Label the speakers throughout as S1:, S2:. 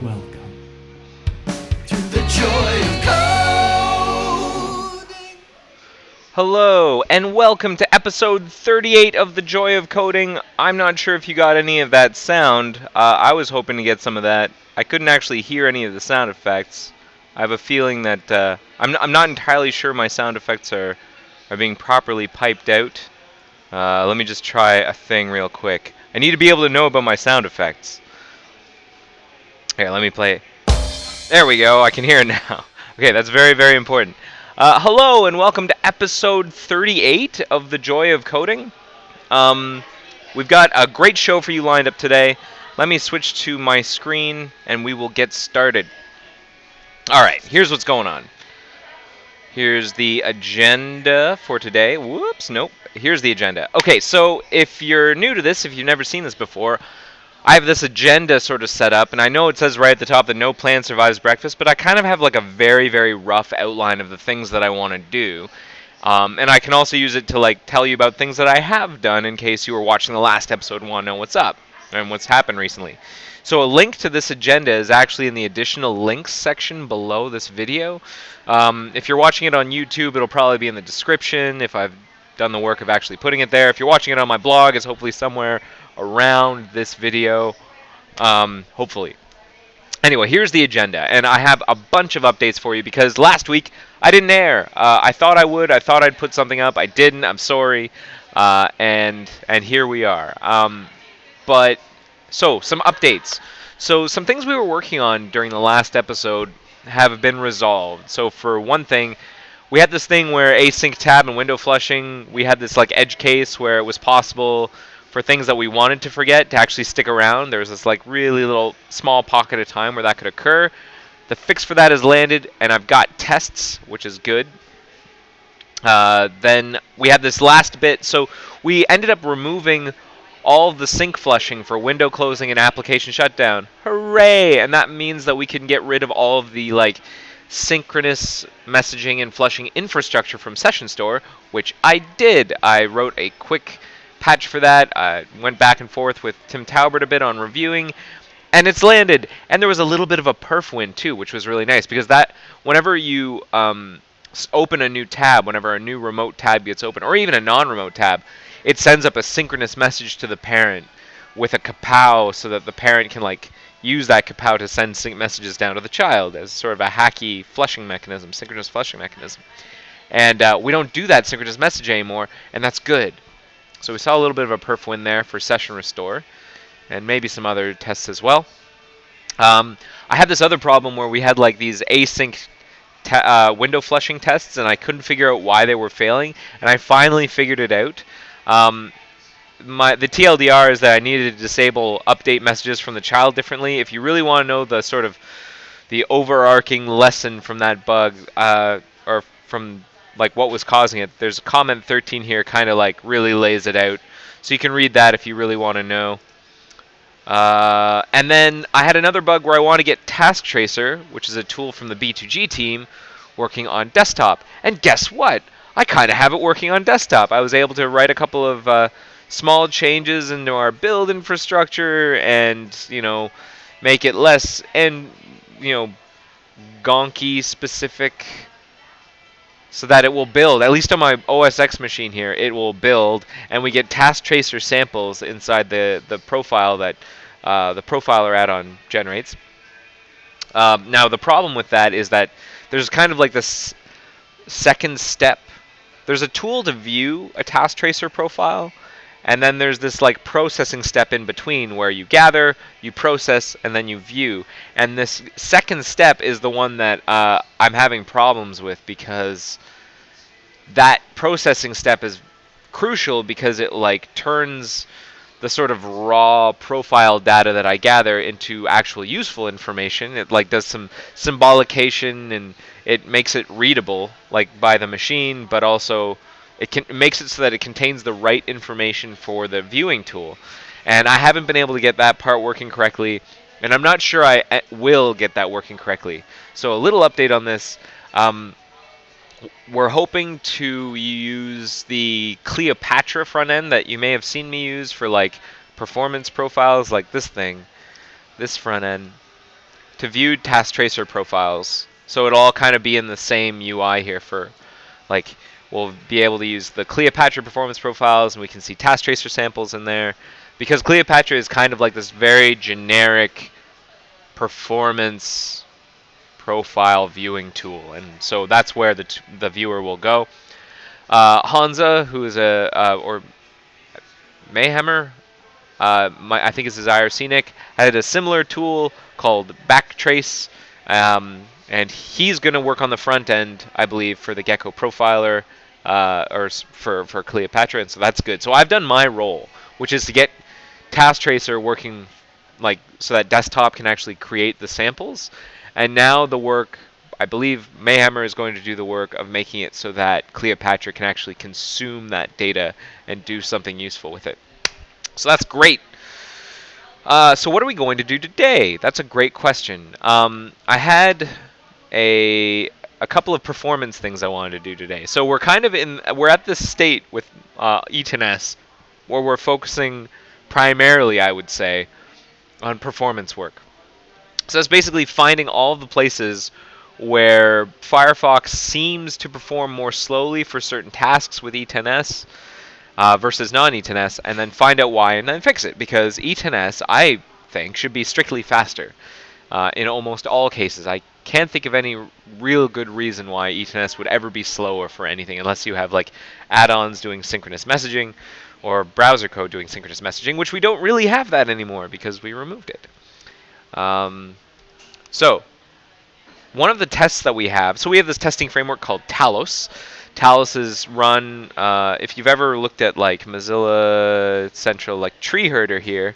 S1: Welcome to the joy of coding.
S2: Hello, and welcome to episode 38 of The Joy of Coding. I'm not sure if you got any of that sound. I was hoping to get some of that. I couldn't actually hear any of the sound effects. I have a feeling that I'm not entirely sure my sound effects are being properly piped out. Let me just try a thing real quick. I need to be able to know about my sound effects. Here, let me play. There we go. I can hear it now. Okay, that's very, very important. Hello, and welcome to episode 38 of The Joy of Coding. We've got a great show for you lined up today. Let me switch to my screen, and we will get started. All right, here's what's going on. Here's the agenda for today. Whoops, nope. Here's the agenda. Okay, so if you're new to this, if you've never seen this before, I have this agenda sort of set up, and I know it says right at the top that no plan survives breakfast, but I kind of have like a very, very rough outline of the things that I want to do. And I can also use it to like tell you about things that I have done in case you were watching the last episode and want to know what's up and what's happened recently. So a link to this agenda is actually in the additional links section below this video. If you're watching it on YouTube, it'll probably be in the description if I've done the work of actually putting it there. If you're watching it on my blog, it's hopefully somewhere around this video, hopefully. Anyway, here's the agenda, and I have a bunch of updates for you because last week I didn't air. I thought I would. I thought I'd put something up. I didn't. I'm sorry. And here we are. So some updates. So some things we were working on during the last episode have been resolved. So for one thing, we had this thing where async tab and window flushing, we had this like edge case where it was possible for things that we wanted to forget to actually stick around. There was this like really little small pocket of time where that could occur. The fix for that has landed, and I've got tests, which is good. Then we had this last bit. So we ended up removing all of the sync flushing for window closing and application shutdown. Hooray! And that means that we can get rid of all of the like synchronous messaging and flushing infrastructure from Session Store, which I did. I wrote a quick patch for that. I went back and forth with Tim Taubert a bit on reviewing, and it's landed. And there was a little bit of a perf win too, which was really nice because that whenever you open a new tab, whenever a new remote tab gets open, or even a non-remote tab, it sends up a synchronous message to the parent with a kapow so that the parent can like use that kapow to send sync messages down to the child as sort of a hacky flushing mechanism, synchronous flushing mechanism. And we don't do that synchronous message anymore, and that's good. So we saw a little bit of a perf win there for session restore, and maybe some other tests as well. I had this other problem where we had like these async window flushing tests, and I couldn't figure out why they were failing, and I finally figured it out. The TLDR is that I needed to disable update messages from the child differently. If you really want to know the sort of the overarching lesson from that bug, or from like what was causing it, there's comment 13 here, kind of like really lays it out. So you can read that if you really want to know. And then I had another bug where I want to get Task Tracer, which is a tool from the B2G team, working on desktop. And guess what? I kind of have it working on desktop. I was able to write a couple of small changes into our build infrastructure and, make it less and, gonky specific so that it will build. At least on my OS X machine here, it will build, and we get Task Tracer samples inside the profile that the profiler add-on generates. Now, the problem with that is that there's kind of like this second step. There's a tool to view a Task Tracer profile, and then there's this like processing step in between where you gather, you process, and then you view. And this second step is the one that I'm having problems with because that processing step is crucial because it like turns the sort of raw profile data that I gather into actual useful information. It like does some symbolication and it makes it readable like by the machine, but also it makes it so that it contains the right information for the viewing tool. And I haven't been able to get that part working correctly, and I'm not sure I will get that working correctly. So a little update on this. We're hoping to use the Cleopatra front end that you may have seen me use for like performance profiles like this thing. this front end to view task tracer profiles. So it'll all kind of be in the same UI here for, like, we'll be able to use the Cleopatra performance profiles, and we can see task tracer samples in there. Because Cleopatra is kind of like this very generic performance profile viewing tool, and so that's where the viewer will go. Hansa, who is or Mayhemmer, I think it's his IRC had a similar tool called Backtrace, and he's going to work on the front end, I believe, for the Gecko Profiler, or for Cleopatra, and so that's good. So I've done my role, which is to get Task Tracer working, like, so that desktop can actually create the samples, and now the work, I believe Mayhemmer is going to do the work of making it so that Cleopatra can actually consume that data and do something useful with it. So that's great. So what are we going to do today? That's a great question. I had a couple of performance things I wanted to do today. So we're at this state with E10S where we're focusing primarily, I would say, on performance work. So it's basically finding all the places where Firefox seems to perform more slowly for certain tasks with E10S. Versus non-E10S, and then find out why and then fix it, because E10S, I think, should be strictly faster in almost all cases. I can't think of any real good reason why E10S would ever be slower for anything, unless you have like add-ons doing synchronous messaging or browser code doing synchronous messaging, which we don't really have that anymore because we removed it. So one of the tests that we have, so we have this testing framework called Talos. Talos is run, if you've ever looked at like Mozilla Central, like tree herder here,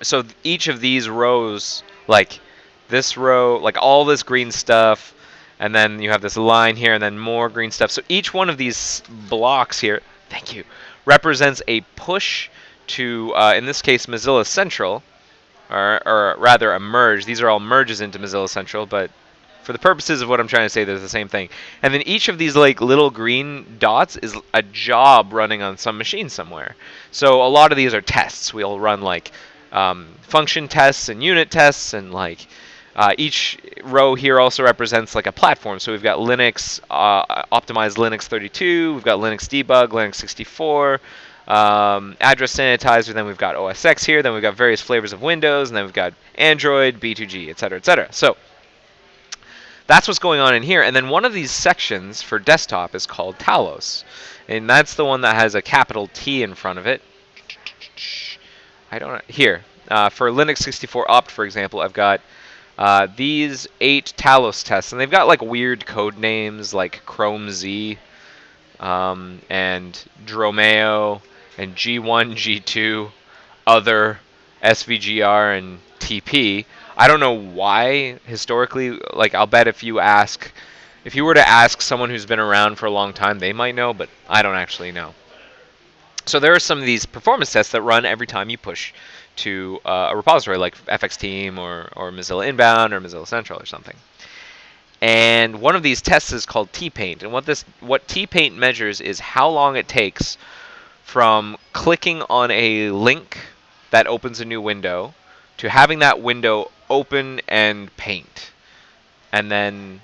S2: so each of these rows, like this row, like all this green stuff, and then you have this line here, and then more green stuff. So each one of these blocks here, thank you, represents a push to, in this case, Mozilla Central, or rather a merge. These are all merges into Mozilla Central, but for the purposes of what I'm trying to say, they're the same thing. And then each of these like little green dots is a job running on some machine somewhere. So a lot of these are tests. We'll run like function tests and unit tests, and like each row here also represents like a platform. So we've got Linux, optimized Linux 32, we've got Linux debug, Linux 64, address sanitizer, then we've got OS X here, then we've got various flavors of Windows, and then we've got Android, B2G, etc., etc. So that's what's going on in here. And then one of these sections for desktop is called Talos, and that's the one that has a capital T in front of it. I don't know. Here, for Linux 64 opt, for example, I've got these 8 Talos tests, and they've got like weird code names like Chrome Z, and Dromeo, and G1, G2, other, SVGR, and TP. I don't know why historically. Like, I'll bet if you were to ask someone who's been around for a long time, they might know, but I don't actually know. So there are some of these performance tests that run every time you push to a repository like FXTeam or Mozilla Inbound or Mozilla Central or something. And one of these tests is called T-Paint. And what T-Paint measures is how long it takes from clicking on a link that opens a new window to having that window open and paint. And then,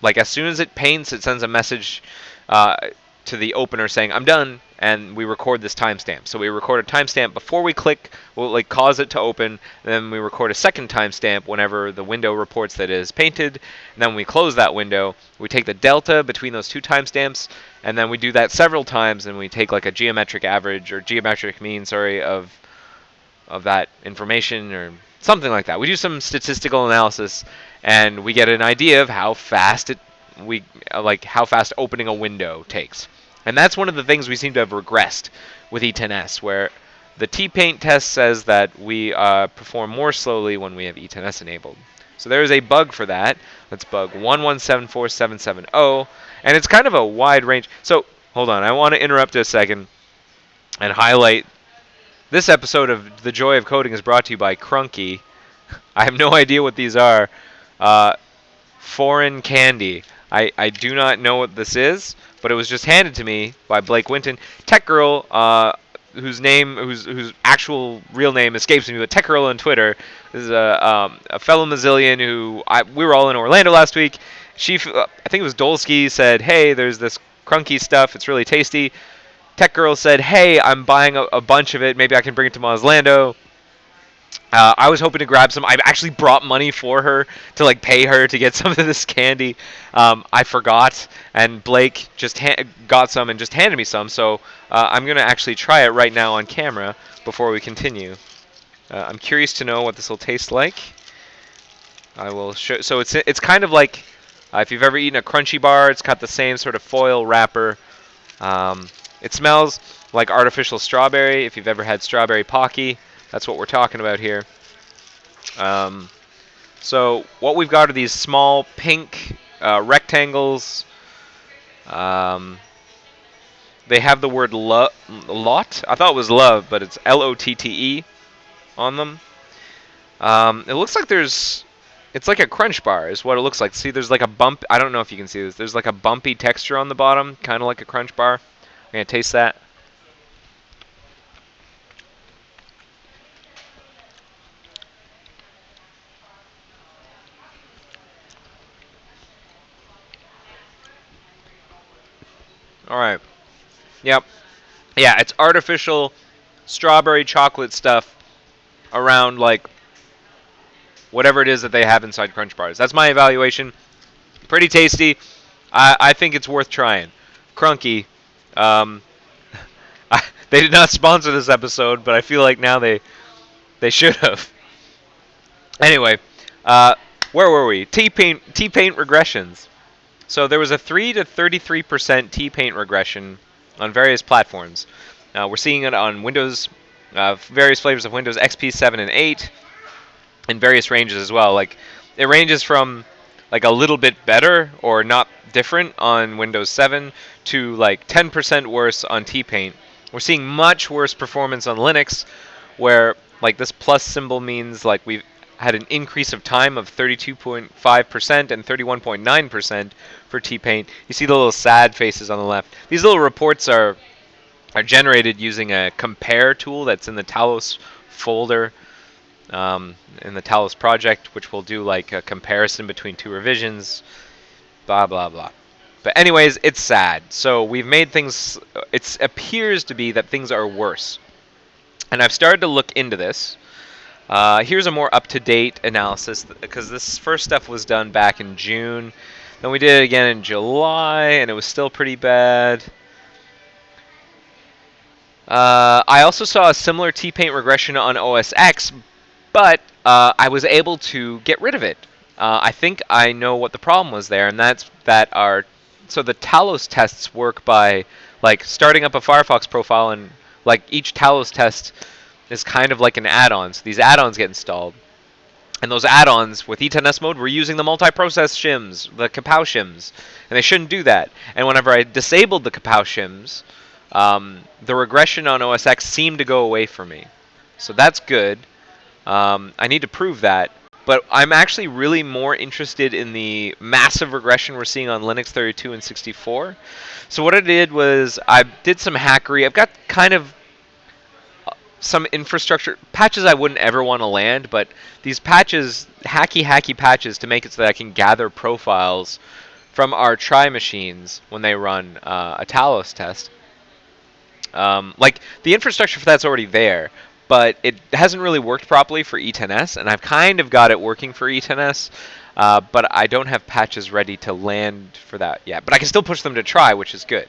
S2: like, as soon as it paints, it sends a message to the opener saying, I'm done, and we record this timestamp. So we record a timestamp before we click, we'll like cause it to open, and then we record a second timestamp whenever the window reports that it is painted, and then when we close that window, we take the delta between those two timestamps, and then we do that several times, and we take like a geometric average, or geometric mean, sorry, of that information, or something like that. We do some statistical analysis, and we get an idea of how fast how fast opening a window takes. And that's one of the things we seem to have regressed with E10S, where the T-Paint test says that we perform more slowly when we have E10S enabled. So there is a bug for that. That's bug 1174770, and it's kind of a wide range. So hold on, I want to interrupt a second and highlight this episode of The Joy of Coding is brought to you by Crunky. I have no idea what these are. Foreign candy. I do not know what this is, but it was just handed to me by Blake Winton. Tech Girl whose actual real name escapes me, but TechGirl on Twitter is a fellow Mazillion we were all in Orlando last week. I think it was Dolsky, said, "Hey, there's this Crunky stuff. It's really tasty." TechGirl said, "Hey, I'm buying a bunch of it. Maybe I can bring it to Mazlando." I was hoping to grab some. I actually brought money for her to pay her to get some of this candy. I forgot, and Blake just got some and just handed me some. So I'm gonna actually try it right now on camera before we continue. I'm curious to know what this will taste like. I will show. So it's kind of like if you've ever eaten a Crunchy bar, it's got the same sort of foil wrapper. It smells like artificial strawberry. If you've ever had strawberry Pocky, that's what we're talking about here. So what we've got are these small pink rectangles. They have the word lot. I thought it was love, but it's L-O-T-T-E on them. It looks like it's like a crunch bar is what it looks like. See, there's like a bump. I don't know if you can see this. There's like a bumpy texture on the bottom, kind of like a crunch bar. I'm going to taste that. All right. Yep. Yeah, it's artificial strawberry chocolate stuff around whatever it is that they have inside crunch bars. That's my evaluation. Pretty tasty. I think it's worth trying. Crunky. They did not sponsor this episode, but I feel like now they should have. Anyway, where were we? T-Paint regressions. So there was a 3 to 33% T-Paint regression on various platforms. We're seeing it on Windows, various flavors of Windows XP 7 and 8, in various ranges as well. It ranges from a little bit better or not different on Windows 7 to 10% worse on T-Paint. We're seeing much worse performance on Linux, where this plus symbol means we've had an increase of time of 32.5% and 31.9% for T-Paint. You see the little sad faces on the left. These little reports are generated using a compare tool that's in the Talos folder in the Talos project, which will do a comparison between two revisions, blah, blah, blah. But anyways, it's sad. So we've made things, it appears to be that things are worse. And I've started to look into this. Here's a more up-to-date analysis, because this first stuff was done back in June. Then we did it again in July, and it was still pretty bad. I also saw a similar T-Paint regression on OS X, but I was able to get rid of it. I think I know what the problem was there, and that's that so the Talos tests work by starting up a Firefox profile, and each Talos test is kind of like an add-on. So these add-ons get installed. And those add-ons with E10S mode, we're using the multi-process shims, the kapow shims. And they shouldn't do that. And whenever I disabled the kapow shims, the regression on OS X seemed to go away for me. So that's good. I need to prove that. But I'm actually really more interested in the massive regression we're seeing on Linux 32 and 64. So what I did was I did some hackery. I've got kind of some infrastructure patches I wouldn't ever want to land, but these patches, hacky patches, to make it so that I can gather profiles from our try machines when they run a Talos test. The infrastructure for that's already there, but it hasn't really worked properly for E10S, and I've kind of got it working for E10S, but I don't have patches ready to land for that yet. But I can still push them to try, which is good.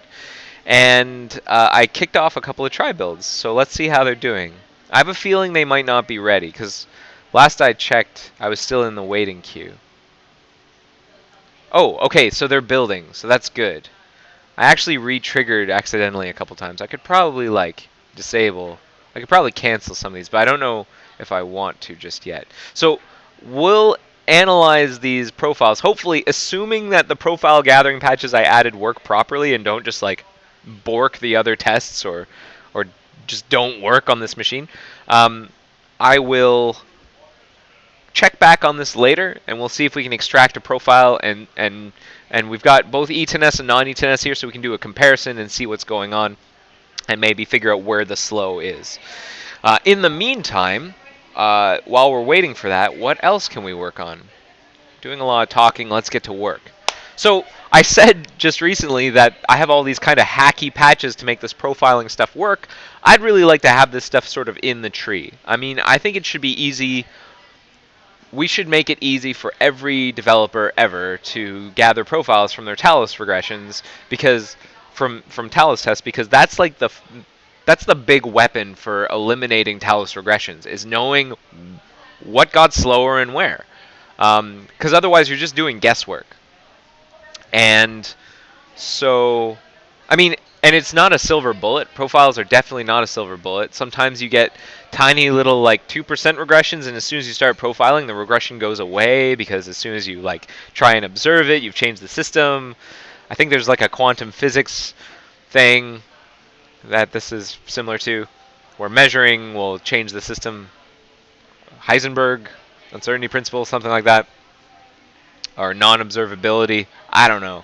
S2: And I kicked off a couple of try builds, so let's see how they're doing. I have a feeling they might not be ready, because last I checked, I was still in the waiting queue. Oh, okay, so they're building, so that's good. I actually re-triggered accidentally a couple times. I could probably, disable. I could probably cancel some of these, but I don't know if I want to just yet. So we'll analyze these profiles, hopefully assuming that the profile gathering patches I added work properly and don't just bork the other tests or just don't work on this machine. I will check back on this later, and we'll see if we can extract a profile, and we've got both E10S and non-E10S here, so we can do a comparison and see what's going on. and maybe figure out where the slow is. In the meantime, while we're waiting for that, what else can we work on? Doing a lot of talking, let's get to work. So I said just recently that I have all these kind of hacky patches to make this profiling stuff work. I'd really like to have this stuff sort of in the tree. I mean, I think it should be easy. We should make it easy for every developer ever to gather profiles from their Talos regressions, because from Talos tests, because that's like that's the big weapon for eliminating Talos regressions, is knowing what got slower and where. Because otherwise you're just doing guesswork. And so, I mean, and it's not a silver bullet. Profiles are definitely not a silver bullet. Sometimes you get tiny little like 2% regressions, and as soon as you start profiling, the regression goes away, because as soon as you like try and observe it, you've changed the system. I think there's like a quantum physics thing that this is similar to, where measuring will change the system. Heisenberg uncertainty principle, something like that, or non-observability. I don't know.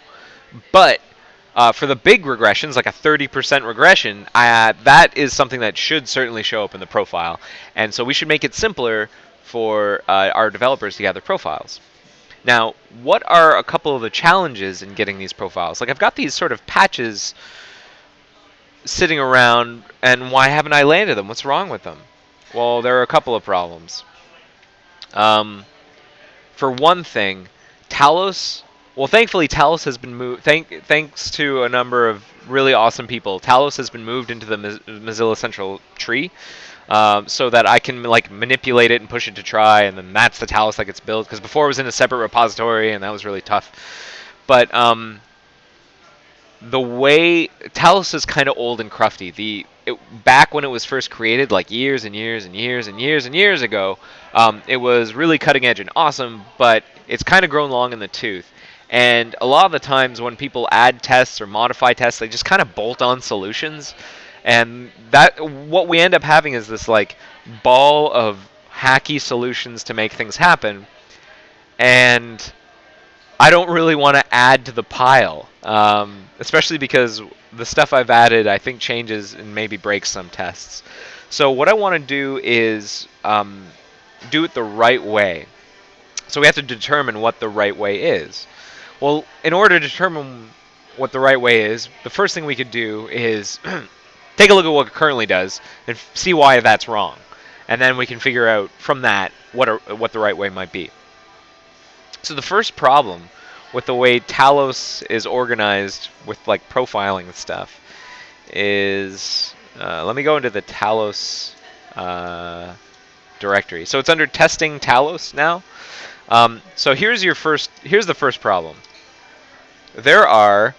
S2: But for the big regressions, like a 30% regression, that is something that should certainly show up in the profile. And so we should make it simpler for our developers to gather profiles. Now, what are a couple of the challenges in getting these profiles? Like, I've got these sort of patches sitting around, and why haven't I landed them? What's wrong with them? Well, there are a couple of problems. For one thing, Talos. Well, thankfully, Talos has been moved. Thanks to a number of really awesome people, Talos has been moved into the Mozilla Central tree, so that I can like manipulate it and push it to try, and then that's the Talos that gets built. Because before it was in a separate repository, and that was really tough. But the way Talos is kind of old and crufty. Back when it was first created, like years and years and years and years and years ago, it was really cutting edge and awesome, but it's kind of grown long in the tooth. And a lot of the times when people add tests or modify tests, they just kind of bolt on solutions, and that what we end up having is this like ball of hacky solutions to make things happen. And I don't really want to add to the pile, especially because the stuff I've added, I think, changes and maybe breaks some tests. So what I want to do is do it the right way. So we have to determine what the right way is. Well, in order to determine what the right way is, the first thing we could do is take a look at what it currently does and see why that's wrong. And then we can figure out from that what the right way might be. So the first problem with the way Talos is organized with like profiling and stuff is, let me go into the Talos directory. So it's under testing Talos now. So here's the first problem. There are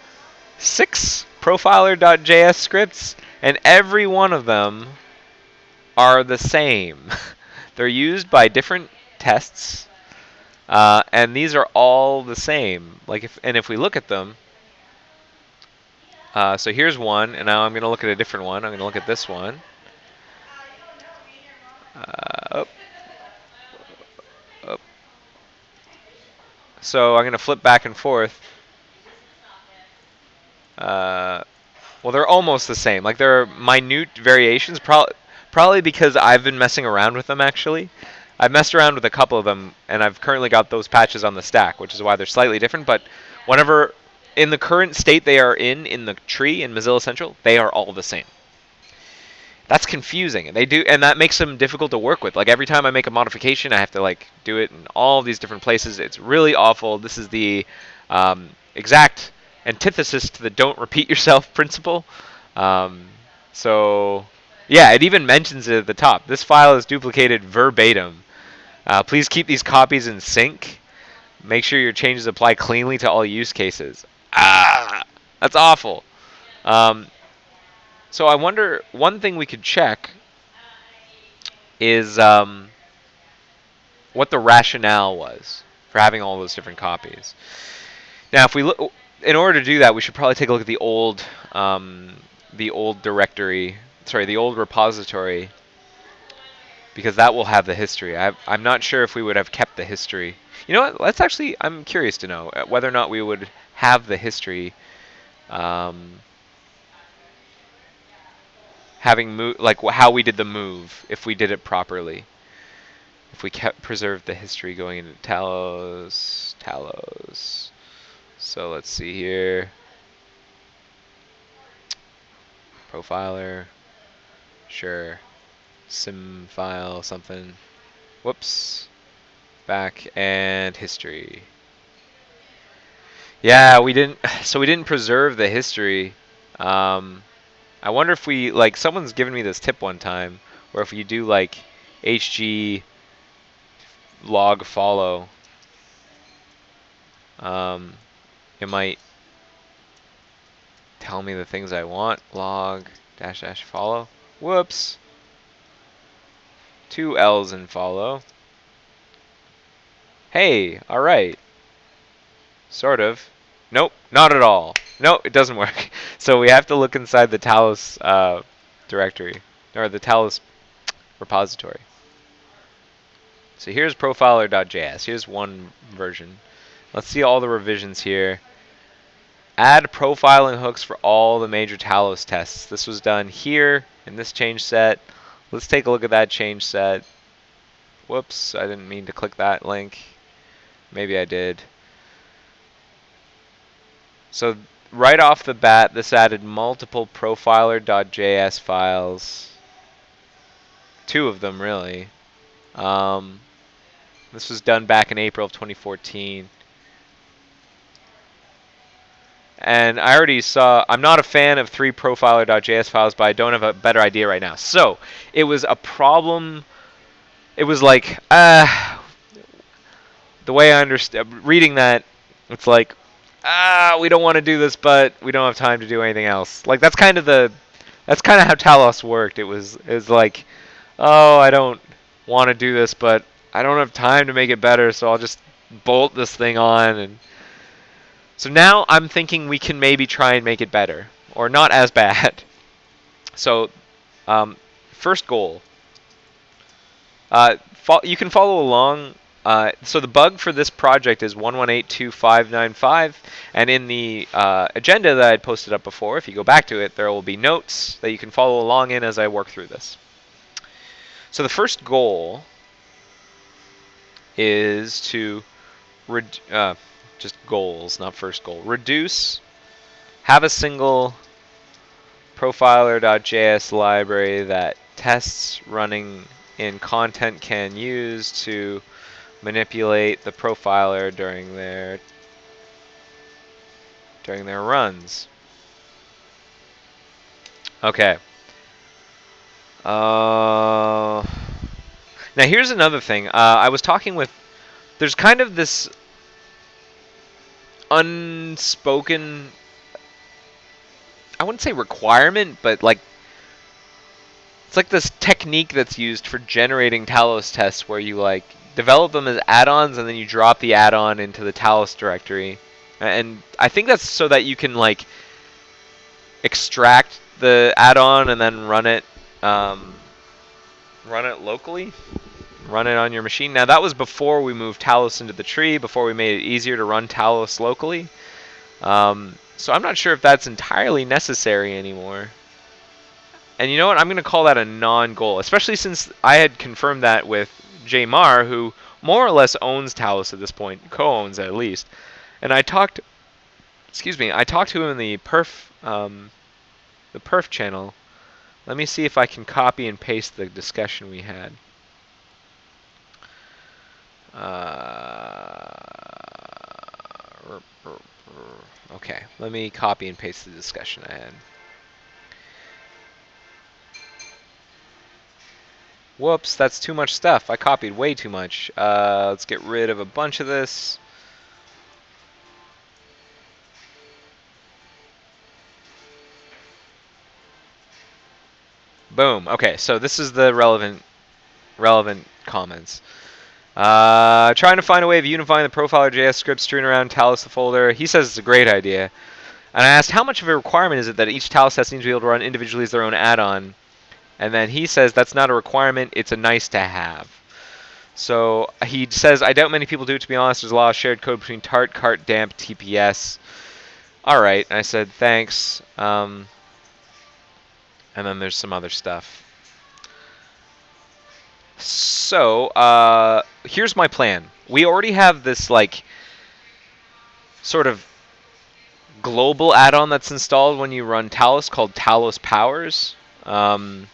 S2: 6 profiler.js scripts, and every one of them are the same. They're used by different tests, and these are all the same. If we look at them, so here's one, and now I'm going to look at a different one. I'm going to look at this one. So I'm going to flip back and forth. Well, they're almost the same. Like, there are minute variations, probably because I've been messing around with them, actually. I've messed around with a couple of them, and I've currently got those patches on the stack, which is why they're slightly different. But whenever, in the current state they are in the tree in Mozilla Central, they are all the same. That's confusing, and that makes them difficult to work with. Like, every time I make a modification, I have to like do it in all these different places. It's really awful. This is the exact antithesis to the don't repeat yourself principle. So yeah, it even mentions it at the top. This file is duplicated verbatim. Please keep these copies in sync. Make sure your changes apply cleanly to all use cases. That's awful. So I wonder, one thing we could check is what the rationale was for having all those different copies. Now, if we look, in order to do that, we should probably take a look at the old directory, the old repository, because that will have the history. I'm not sure if we would have kept the history. You know what? I'm curious to know whether or not we would have the history. having like how we did the move if we did it properly. If we preserved the history going into Talos. So let's see here. Profiler. Sure. Sim file something. Whoops. Back and history. Yeah, we didn't. So we didn't preserve the history. I wonder if we like someone's given me this tip one time, where if you do like HG log follow, it might tell me the things I want. Log dash dash follow. Whoops. 2 L's in follow. Hey, all right. Sort of. Nope, not at all. No, it doesn't work. So we have to look inside the Talos directory, or the Talos repository. So here's profiler.js. Here's one version. Let's see all the revisions here. Add profiling hooks for all the major Talos tests. This was done here in this change set. Let's take a look at that change set. Whoops, I didn't mean to click that link. Maybe I did. So right off the bat, this added multiple profiler.js files. 2 of them, really. This was done back in April of 2014. And I already saw, I'm not a fan of 3 profiler.js files, but I don't have a better idea right now. So it was a problem. It was like, the way I understand, reading that, it's like, we don't want to do this, but we don't have time to do anything else. Like that's kind of how Talos worked. It was like, oh, I don't want to do this, but I don't have time to make it better, so I'll just bolt this thing on. And so now I'm thinking we can maybe try and make it better, or not as bad. So, first goal. You can follow along. So the bug for this project is 1182595, and in the agenda that I had posted up before, if you go back to it, there will be notes that you can follow along in as I work through this. So the first goal is to just goals, not first goal. Reduce, have a single profiler.js library that tests running in content can use to manipulate the profiler during their runs. Okay. Now here's another thing. I was talking with. There's kind of this unspoken. I wouldn't say requirement, but like it's like this technique that's used for generating Talos tests, where you like develop them as add-ons and then you drop the add-on into the Talos directory. And I think that's so that you can like extract the add-on and then run it locally, run it on your machine. Now that was before we moved Talos into the tree, before we made it easier to run Talos locally. So I'm not sure if that's entirely necessary anymore. And you know what? I'm going to call that a non-goal, especially since I had confirmed that with J Mar, who more or less owns Talos at this point, co-owns it at least. And I talked to him in the perf channel. Let me see if I can copy and paste the discussion we had. Okay, let me copy and paste the discussion I had. Whoops, that's too much stuff. I copied way too much. Let's get rid of a bunch of this. Boom. Okay, so this is the relevant comments. Trying to find a way of unifying the profiler.js script strewn around Talos the folder. He says it's a great idea. And I asked, how much of a requirement is it that each Talos test needs to be able to run individually as their own add-on? And then he says that's not a requirement, it's a nice to have. So he says, I doubt many people do it, to be honest. There's a lot of shared code between tart, cart, damp, TPS. All right, I said, thanks. and then there's some other stuff. So, here's my plan. We already have this, like, sort of global add-on that's installed when you run Talos called Talos Powers. So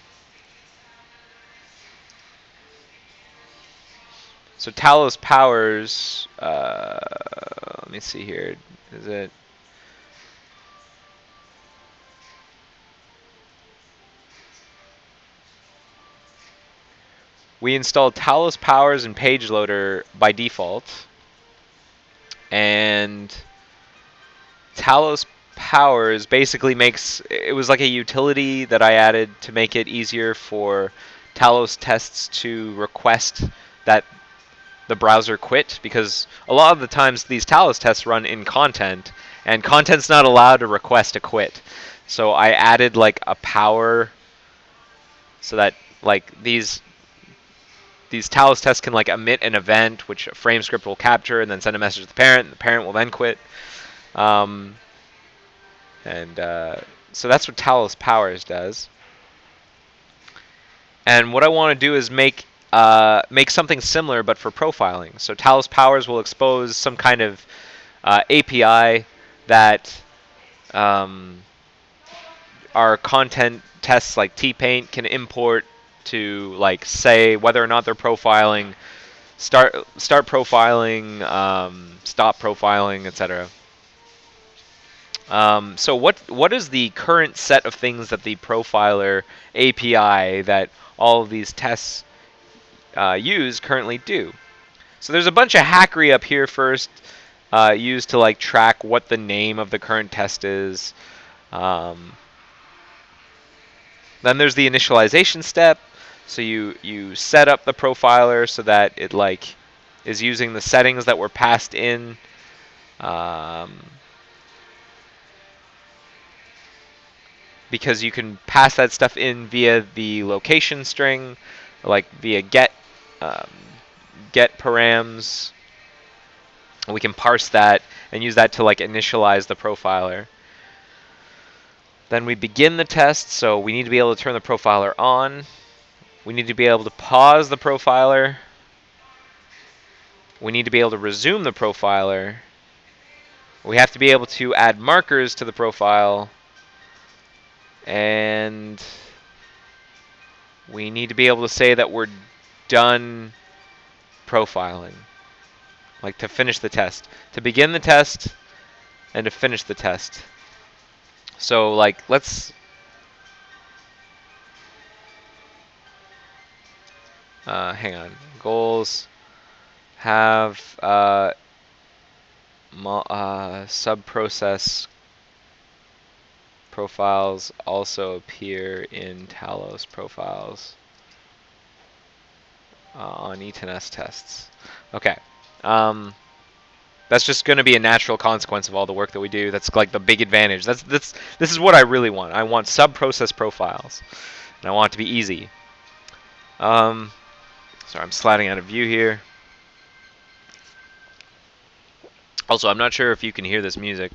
S2: Talos Powers, let me see here. Is it? We installed Talos Powers and Page Loader by default. And Talos Powers basically makes, it was like a utility that I added to make it easier for Talos tests to request that the browser quit, because a lot of the times these Talos tests run in content, and content's not allowed to request a quit. So I added like a power so that like these Talos tests can like emit an event which a frame script will capture and then send a message to the parent, and the parent will then quit. So that's what Talos Powers does. And what I want to do is make something similar but for profiling. So Talos Powers will expose some kind of API that our content tests like T-Paint can import to like say whether or not they're profiling, start profiling, stop profiling, etc. So what is the current set of things that the profiler API that all of these tests use currently do? So there's a bunch of hackery up here first, used to like track what the name of the current test is. Then there's the initialization step. So you set up the profiler so that it like is using the settings that were passed in. Because you can pass that stuff in via the location string, like via get params. We can parse that and use that to like initialize the profiler. Then we begin the test, so we need to be able to turn the profiler on. We need to be able to pause the profiler. We need to be able to resume the profiler. We have to be able to add markers to the profile. And we need to be able to say that we're done profiling. Like to finish the test. To begin the test and to finish the test. So like let's hang on. Goals have sub-process profiles also appear in Talos Profiles on ETNS tests. Okay. That's just going to be a natural consequence of all the work that we do. That's like the big advantage. This is what I really want. I want sub-process profiles, and I want it to be easy. Sorry, I'm sliding out of view here. Also, I'm not sure if you can hear this music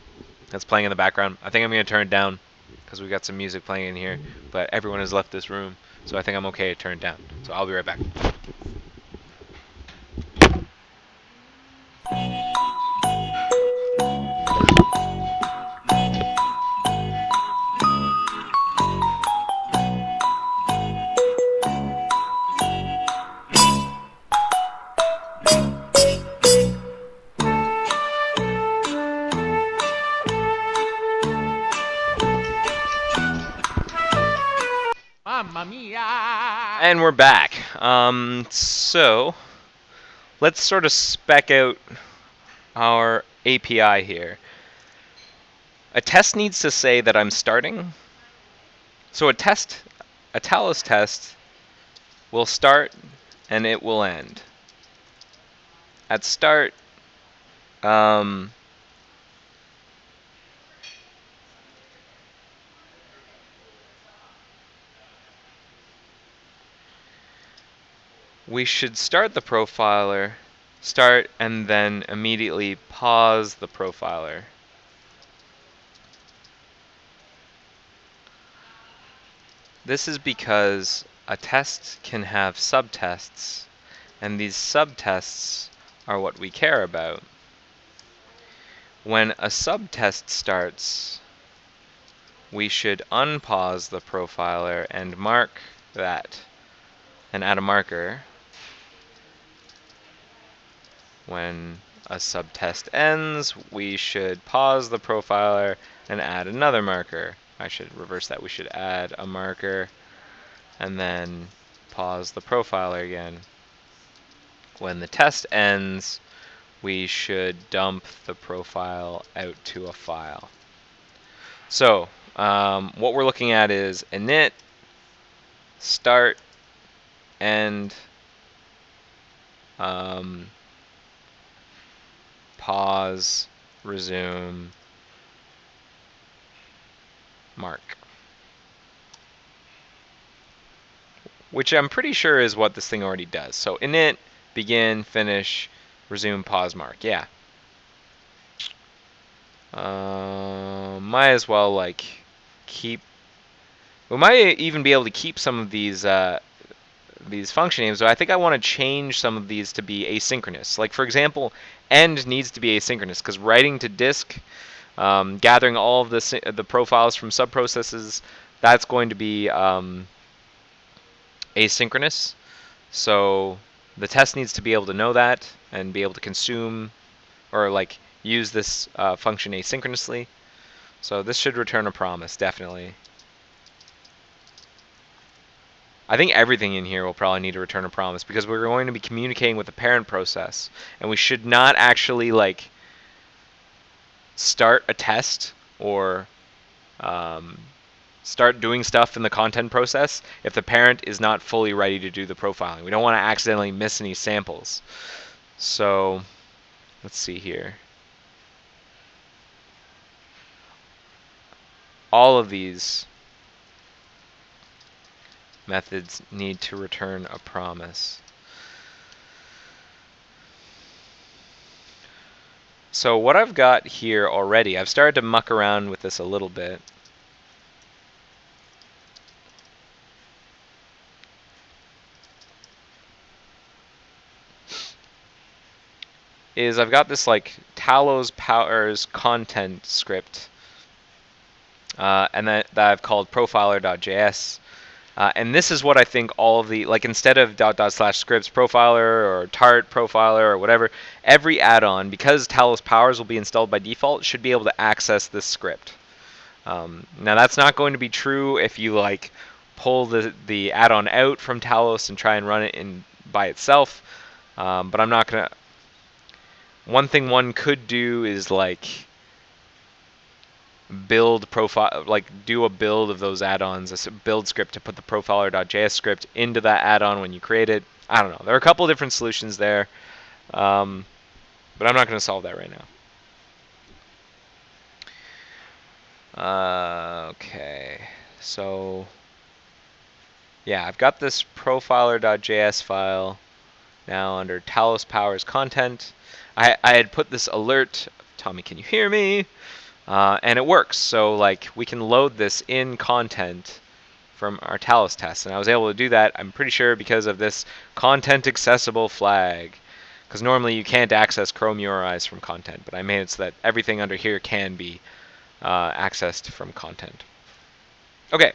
S2: that's playing in the background. I think I'm going to turn it down because we've got some music playing in here, but everyone has left this room, so I think I'm okay to turn it down. So I'll be right back.
S1: Mamma mia!
S2: And we're back. So let's sort of spec out our API here. A test needs to say that I'm starting. So a Talos test will start and it will end. At start, we should start the profiler, and then immediately pause the profiler. this is because a test can have subtests, and these subtests are what we care about. When a subtest starts, we should unpause the profiler and mark that, and add a marker. When a subtest ends, we should pause the profiler and add another marker. I should reverse that. We should add a marker and then pause the profiler again. When the test ends, we should dump the profile out to a file. So what we're looking at is init, start, end, pause, resume, mark. Which I'm pretty sure is what this thing already does. So init, begin, finish, resume, pause, mark. Yeah. Might as well like keep. We might even be able to keep some of these function names, but I think I want to change some of these to be asynchronous. Like for example, end needs to be asynchronous because writing to disk, gathering all of the profiles from subprocesses, that's going to be asynchronous. So the test needs to be able to know that and be able to consume or like use this function asynchronously. So this should return a promise, definitely. I think everything in here will probably need to return a promise because we're going to be communicating with the parent process, and we should not actually like start a test or start doing stuff in the content process if the parent is not fully ready to do the profiling. We don't want to accidentally miss any samples. So let's see here. All of these methods need to return a promise. So what I've got here already, I've started to muck around with this a little bit. Is I've got this like Talos Powers content script, and that I've called profiler.js. And this is what I think all of the, like instead of /scripts profiler or tart profiler or whatever, every add-on, because Talos Powers will be installed by default, should be able to access this script. Now that's not going to be true if you like pull the add-on out from Talos and try and run it in by itself. But I'm not going to. One thing one could do is like build profile, like do a build of those add-ons, a build script to put the profiler.js script into that add-on when you create it. I don't know. There are a couple different solutions there, but I'm not going to solve that right now. Okay, so yeah, I've got this profiler.js file now under Talos Powers content. I had put this alert, Tommy, can you hear me? And it works. So like we can load this in content from our Talos test, and I was able to do that, I'm pretty sure, because of this content accessible flag. Because normally you can't access Chrome URIs from content, but I made it so that everything under here can be accessed from content. Okay.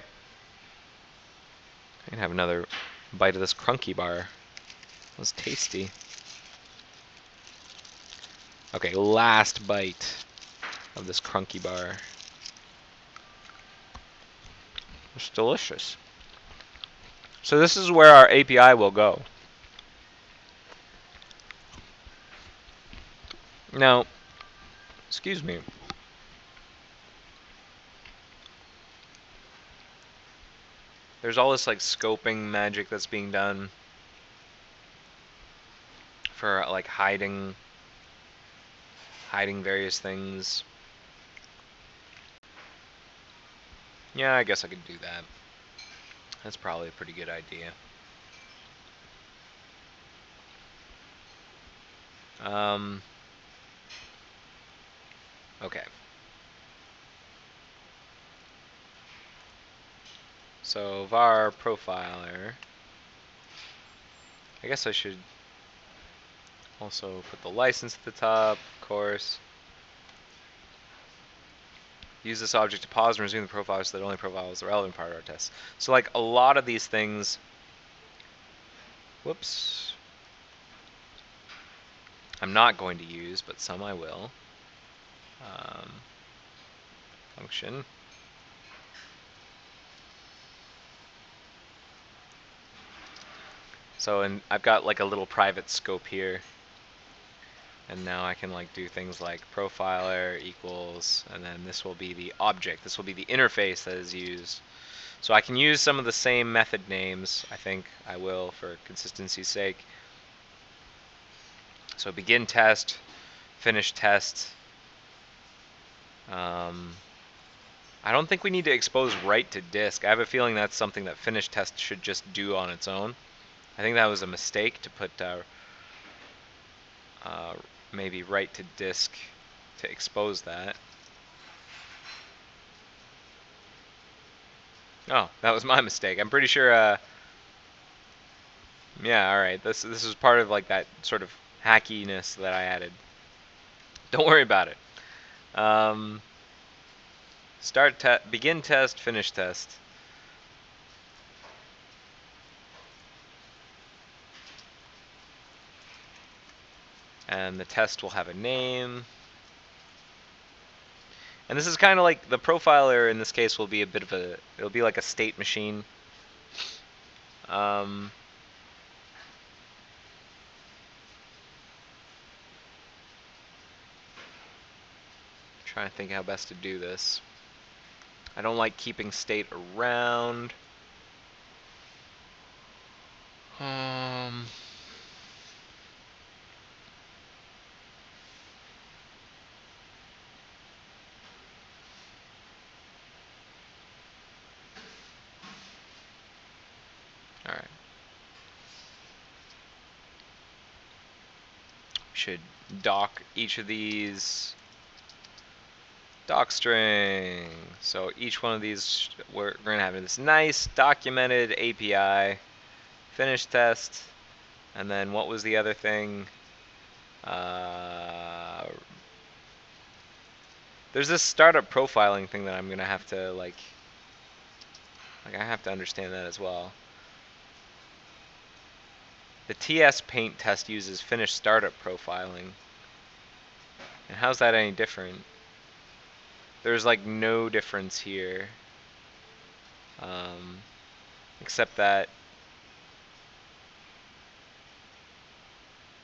S2: I can have another bite of this Crunky bar. That was tasty. Okay, last bite of this Crunky bar. It's delicious. So this is where our API will go. Now, excuse me. There's all this like scoping magic that's being done for like hiding various things. Yeah, I guess I could do that. That's probably a pretty good idea. Okay. So var profiler. I guess I should also put the license at the top, of course. Use this object to pause and resume the profile so that only profile is the relevant part of our test. So like a lot of these things, whoops, I'm not going to use, but some I will. Function. So and I've got like a little private scope here. And now I can like do things like profiler equals, and then this will be the object. This will be the interface that is used. So I can use some of the same method names. I think I will for consistency's sake. So begin test, finish test. I don't think we need to expose write to disk. I have a feeling that's something that finish test should just do on its own. I think that was a mistake to put maybe write to disk to expose that. Oh, that was my mistake. I'm pretty sure. Yeah, all right. This is part of like that sort of hackiness that I added. Don't worry about it. Begin test, finish test. And the test will have a name. And this is kind of like the profiler in this case will be a bit of a, it'll be like a state machine. Trying to think how best to do this. I don't like keeping state around. All right. Should doc each of these. Doc string. So each one of these, we're going to have this nice documented API. Finish test. And then what was the other thing? There's this startup profiling thing that I'm going to have to like I have to understand that as well. The TS paint test uses finished startup profiling. And how's that any different? There's like no difference here. Except that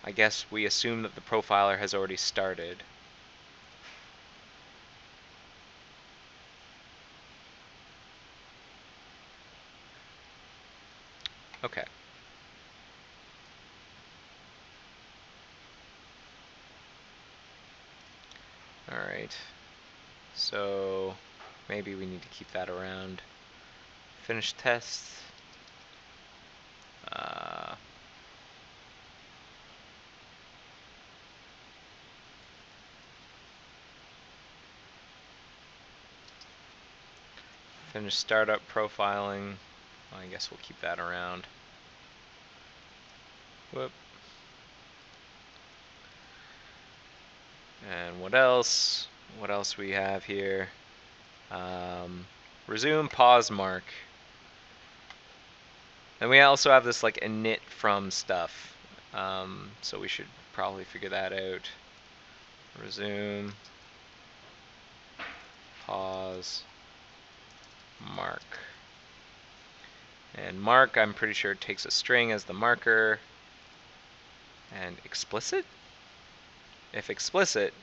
S2: I guess we assume that the profiler has already started. Okay. Alright. So maybe we need to keep that around. Finish test. Finish startup profiling. Well, I guess we'll keep that around. Whoop. And what else? What else we have here? Resume pause mark. And we also have this like init from stuff. So we should probably figure that out. Resume pause mark. And mark, I'm pretty sure it takes a string as the marker. And explicit? If explicit,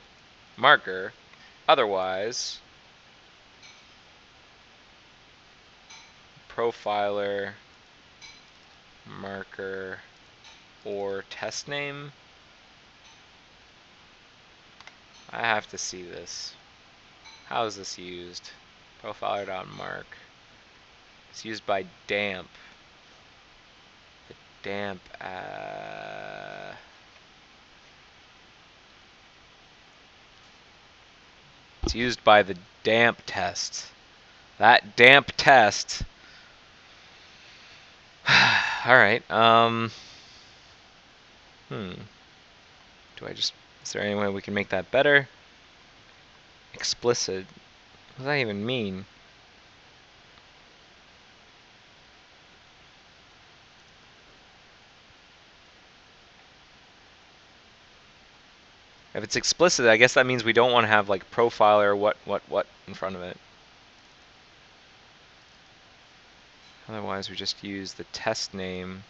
S2: marker. Otherwise, profiler, marker, or test name. I have to see this. How is this used? Profiler.mark. It's used by damp. The damp. It's used by the damp test. That damp test All right. Is there any way we can make that better? Explicit. What does that even mean? If it's explicit, I guess that means we don't want to have like profile or what in front of it. Otherwise, we just use the test name,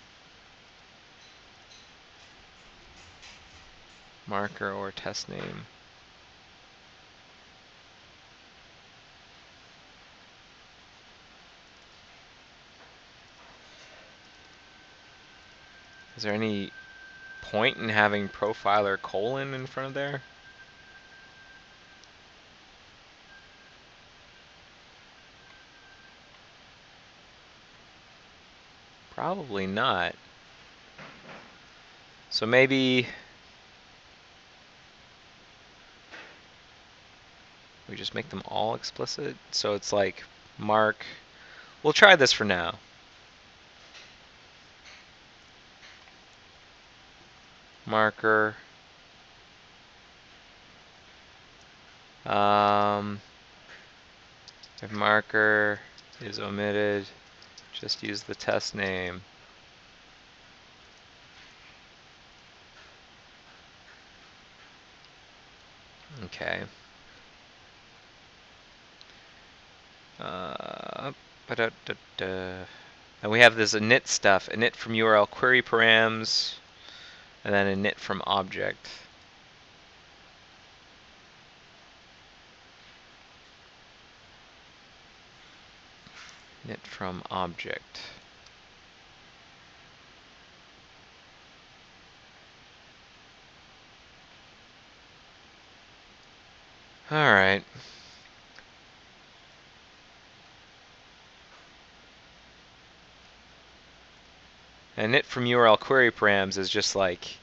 S2: marker or test name. Is there any point in having profiler colon in front of there? Probably not. So maybe we just make them all explicit. So it's like mark. We'll try this for now. Marker. If marker is omitted, just use the test name. Okay. And we have this init stuff, init from URL query params, and then init from object. Init from object. All right. And init from URL query params is just like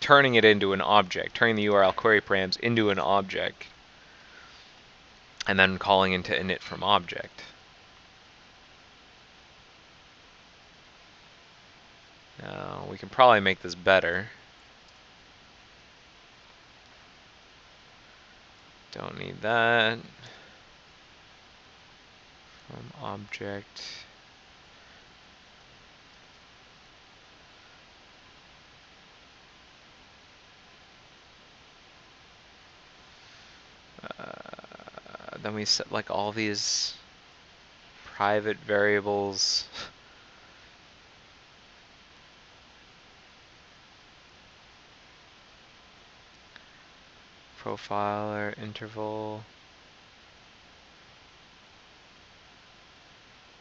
S2: turning it into an object, turning the URL query params into an object, and then calling into init from object. Now, we can probably make this better. Don't need that. From object. Then we set like all these private variables. Profiler, interval.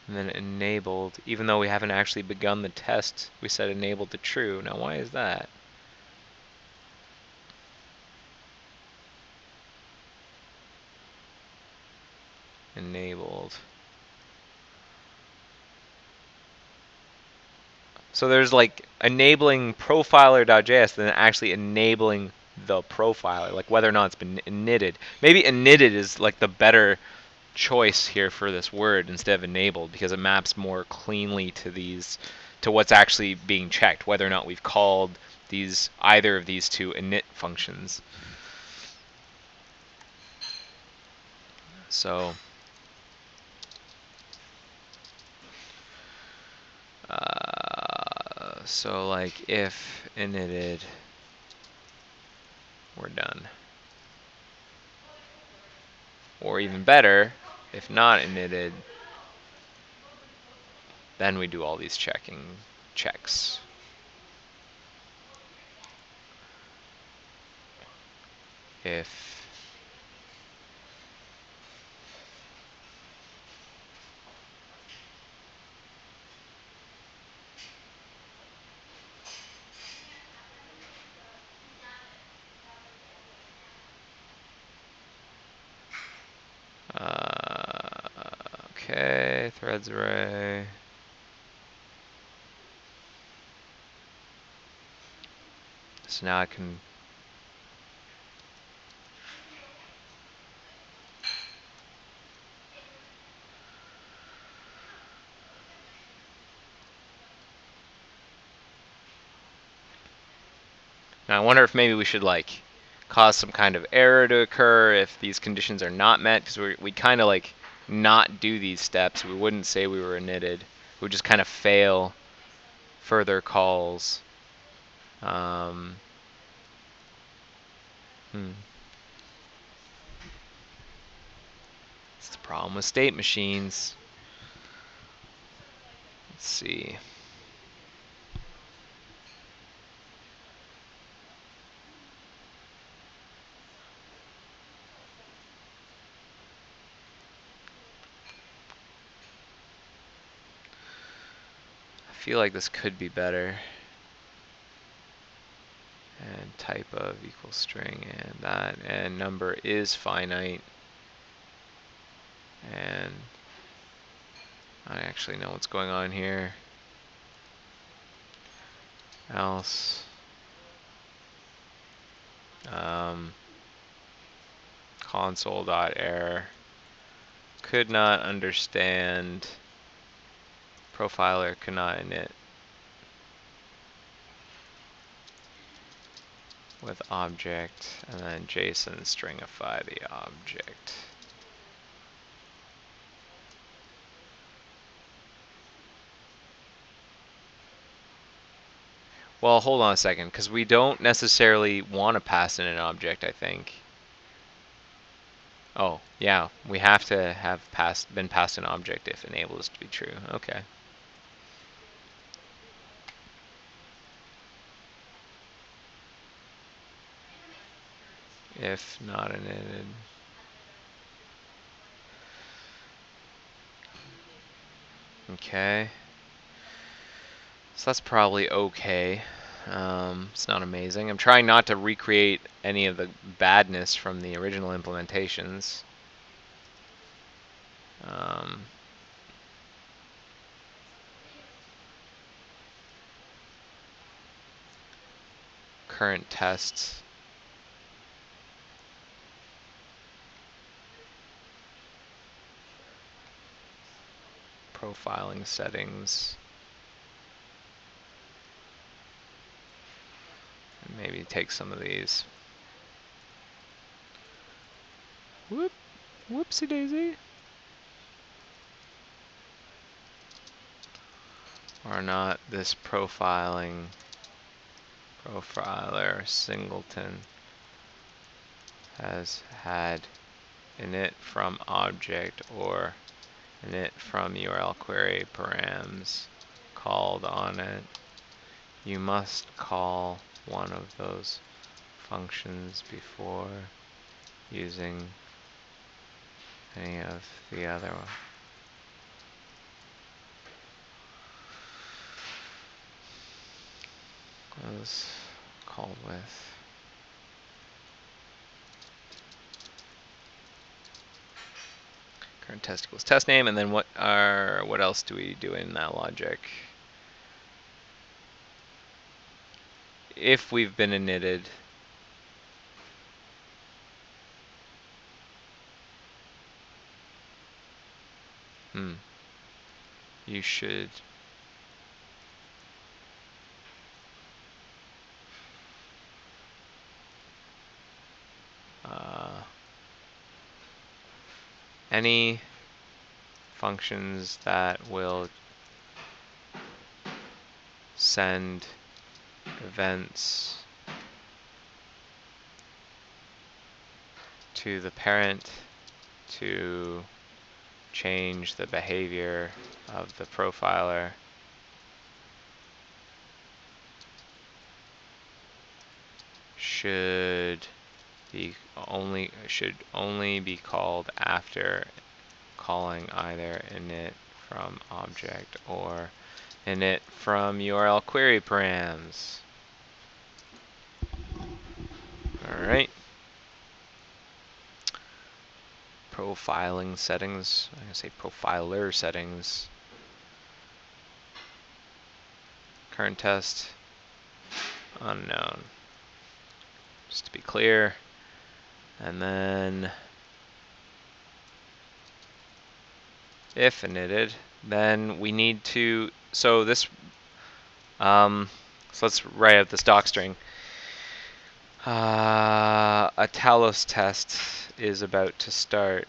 S2: And then enabled. Even though we haven't actually begun the test, we set enabled to true. Now why is that? Enabled. So there's like enabling profiler.js, then actually enabling the profiler, like whether or not it's been initted. Maybe initted is like the better choice here for this word instead of enabled, because it maps more cleanly to these, to what's actually being checked, whether or not we've called these either of these two init functions. So like if initted, we're done. Or even better, if not initted, then we do all these checks. If okay, threads array. So now I can Now I wonder if maybe we should like cause some kind of error to occur if these conditions are not met, because we kind of like not do these steps. We wouldn't say we were initted. We would just kind of fail further calls. Um, It's the problem with state machines. Let's see. I feel like this could be better. And type of equals string, and that, and number is finite. And I actually know what's going on here. Else. Console.error. Could not understand. Profiler could not init with object, and then JSON stringify the object. Well, hold on a second, because we don't necessarily want to pass in an object, I think. Oh, yeah, we have to have been passed an object if enable is to be true. Okay. If not initted. Okay. So that's probably okay. It's not amazing. I'm trying not to recreate any of the badness from the original implementations. Current tests. Profiling settings. And maybe take some of these. Whoopsie daisy. Or not this profiler singleton has had init from object or init from URL query params called on it. You must call one of those functions before using any of the other ones. Was called with. Current test equals test name, and then what else do we do in that logic? If we've been initted, you should any functions that will send events to the parent to change the behavior of the profiler should only be called after calling either init from object or init from URL query params. All right. Profiling settings. I'm gonna say profiler settings. Current test unknown. Just to be clear. And then if initted, then we need to, so this, so let's write out this doc string. A Talos test is about to start.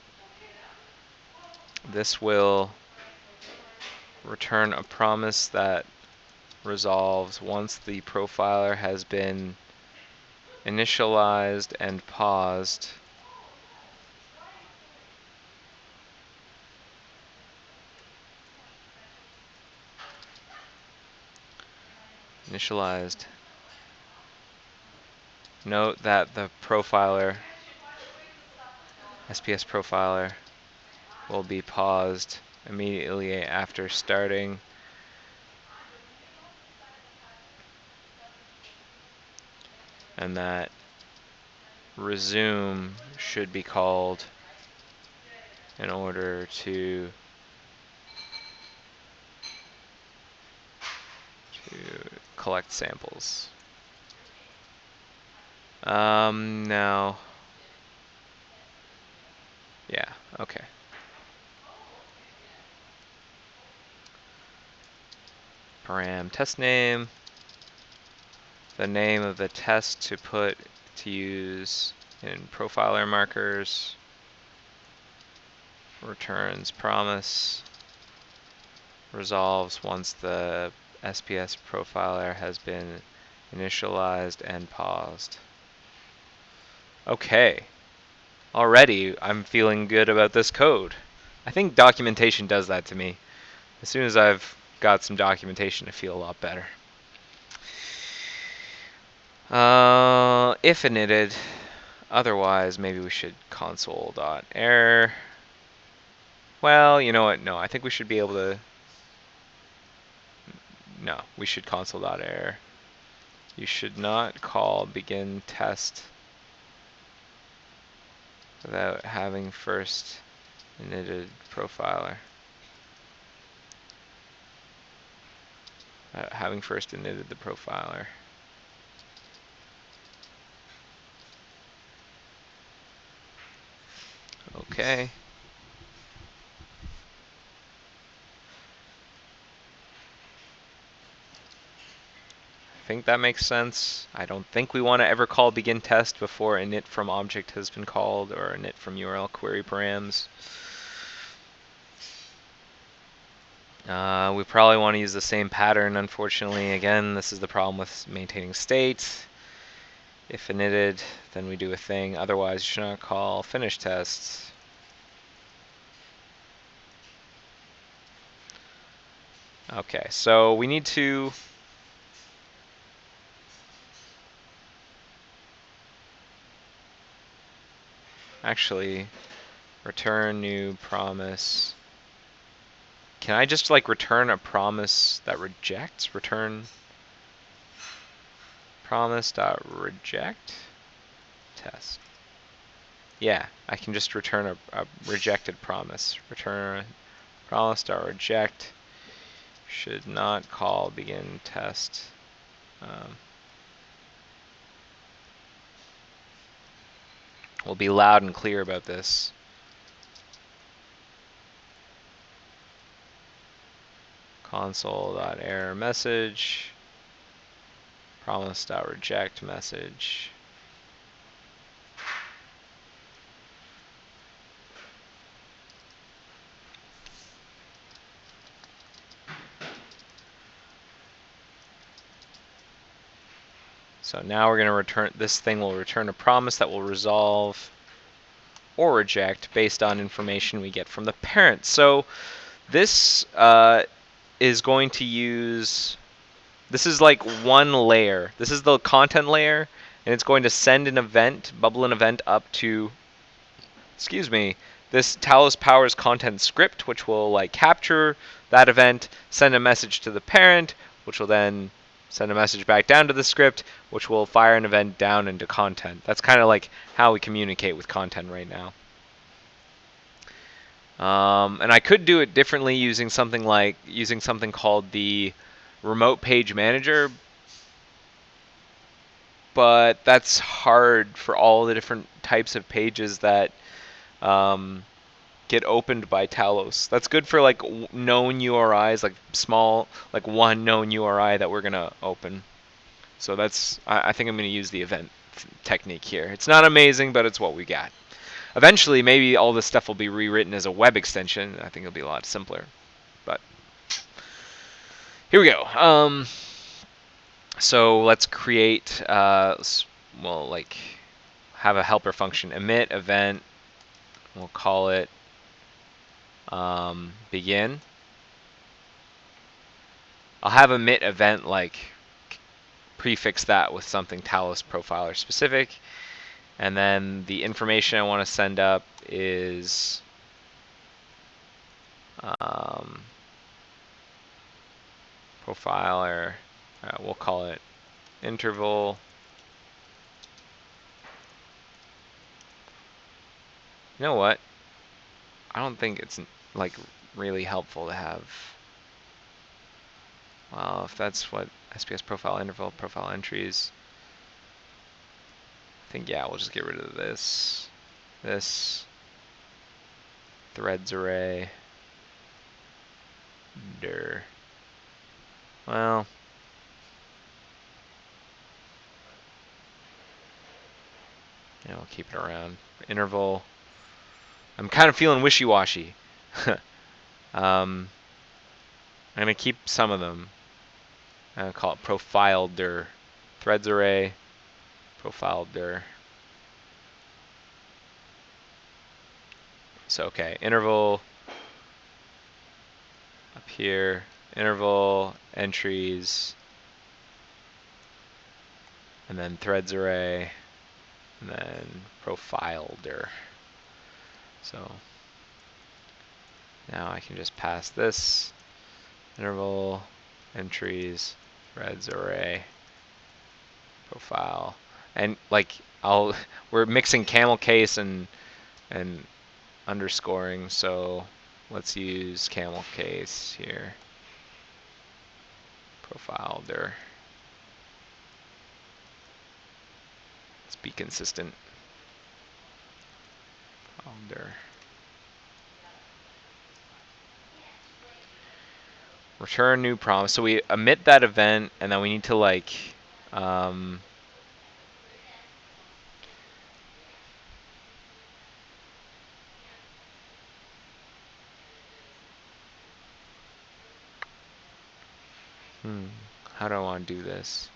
S2: This will return a promise that resolves once the profiler has been initialized and paused. Initialized. Note that the profiler, SPS profiler, will be paused immediately after starting. And that resume should be called in order to collect samples. No. Yeah, okay. Param test name. The name of the test to use in profiler markers. Returns promise. Resolves once the SPS profiler has been initialized and paused. Okay. Already, I'm feeling good about this code. I think documentation does that to me. As soon as I've got some documentation, I feel a lot better. If initted, otherwise maybe we should console.error. Well, you know what? No, I think we should be able to. No, we should console.error. You should not call begin test without having first initted profiler. Having first initted the profiler. Okay. I think that makes sense. I don't think we want to ever call begin test before init from object has been called or init from URL query params. We probably want to use the same pattern, unfortunately. Again, this is the problem with maintaining state. If initted, then we do a thing. Otherwise, you should not call finish test. Okay, so we need to actually return new promise. Can I just like return a promise that rejects? Return promise.reject test. Yeah, I can just return a rejected promise. Return promise.reject. Should not call begin test. We'll be loud and clear about this. Console.error message. Promise.reject message. So now we're going to return, this thing will return a promise that will resolve or reject based on information we get from the parent. So this is going to use, this is like one layer. This is the content layer, and it's going to send an event, bubble an event up to, excuse me, this Talos Powers content script, which will like capture that event, send a message to the parent, which will then send a message back down to the script, which will fire an event down into content. That's kind of like how we communicate with content right now. And I could do it differently using something called the remote page manager, but that's hard for all the different types of pages that get opened by Talos. That's good for like known URIs, like small, like one known URI that we're gonna open. So that's, I think I'm gonna use the event technique here. It's not amazing, but it's what we got. Eventually, maybe all this stuff will be rewritten as a web extension. I think it'll be a lot simpler. But here we go. So let's create, well, like, have a helper function, emit event. We'll call it begin. I'll have emit event like prefix that with something Talos Profiler specific. And then the information I want to send up is profiler. We'll call it interval. You know what? I don't think it's like really helpful to have. Well, if that's what SPS profile interval profile entries. I think, yeah, we'll just get rid of this. This threads array. Dir. Well, yeah, we'll keep it around. Interval. I'm kind of feeling wishy-washy. I'm going to keep some of them. I'm going to call it profile dir. Threads array, profile dir. So, okay, interval up here, interval, entries, and then threads array, and then profile dir. So now I can just pass this interval, entries, threads array, profile, and like we're mixing camel case and underscoring, so let's use camel case here. Profile dir. Let's be consistent. Profile dir. Return new promise. So we emit that event, and then we need to like how do I want to do this?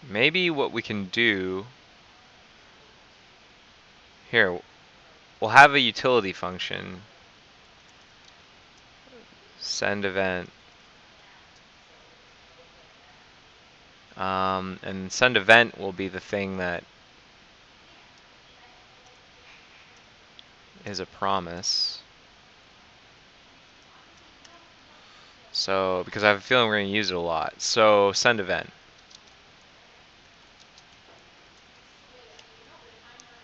S2: Maybe what we can do here, we'll have a utility function, send event, and send event will be the thing that is a promise. So, because I have a feeling we're going to use it a lot. So, send event.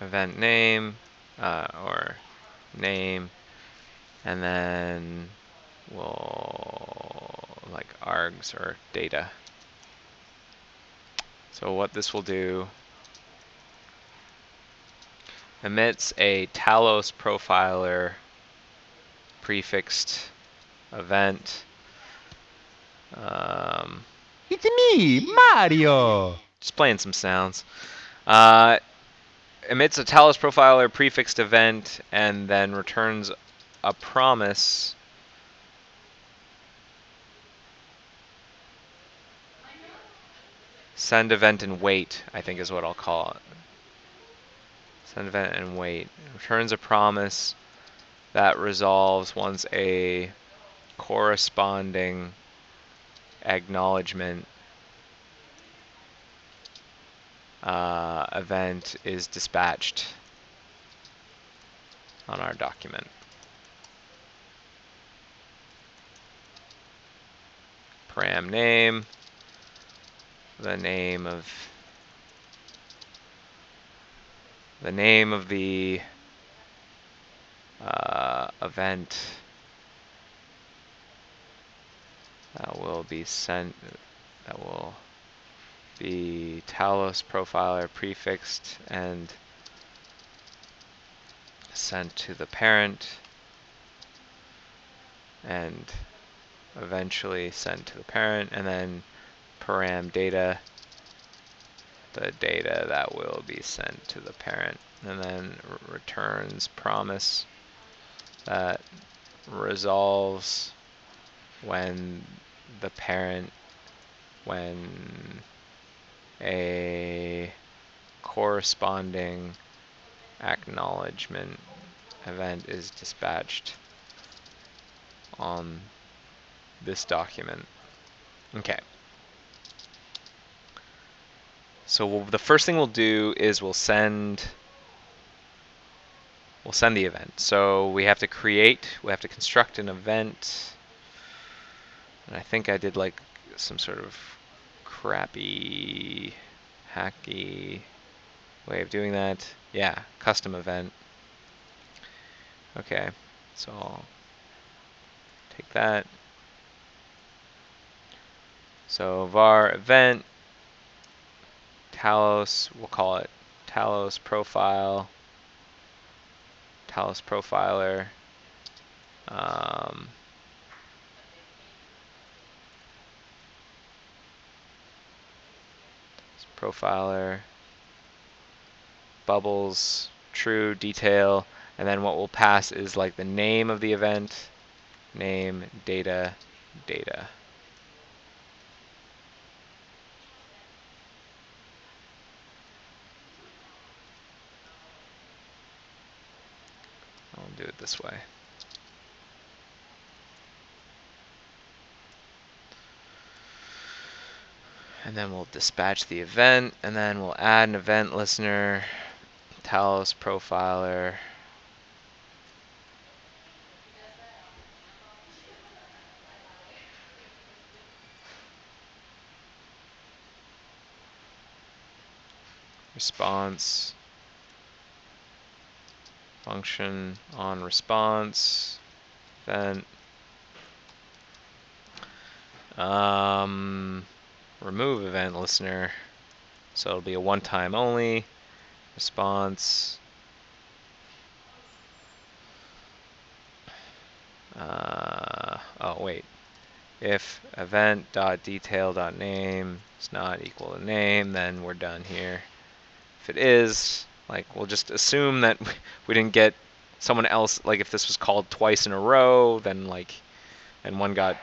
S2: Event name, or name, and then we'll like args or data. So what this will do, emits a Talos Profiler prefixed event.
S1: It's me, Mario.
S2: Just playing some sounds. Emits a Talos Profiler prefixed event and then returns a promise. Send event and wait, I think is what I'll call it. Send event and wait. Returns a promise that resolves once a corresponding acknowledgement event is dispatched on our document. Param name, the name of the event that will be sent. That will be Talos Profiler prefixed and sent to the parent, and eventually sent to the parent, and then param data, the data that will be sent to the parent, and then returns promise that resolves when the parent, when a corresponding acknowledgement event is dispatched on this document. Okay. So the first thing we'll do is we'll send the event. So we have to construct an event. And I think I did like some sort of crappy, hacky way of doing that. Yeah, custom event. Okay, so I'll take that. So var event, Talos, we'll call it Talos Profile, Talos Profiler. Profiler, bubbles, true, detail, and then what we'll pass is like the name of the event, name, data, data. I'll do it this way. And then we'll dispatch the event, and then we'll add an event listener, Talos Profiler. Response, function on response, event. Remove event listener, so it'll be a one-time only. Response. Oh wait. If event.detail.name is not equal to name, then we're done here. If it is, like, we'll just assume that we didn't get someone else, like if this was called twice in a row, then like, and one got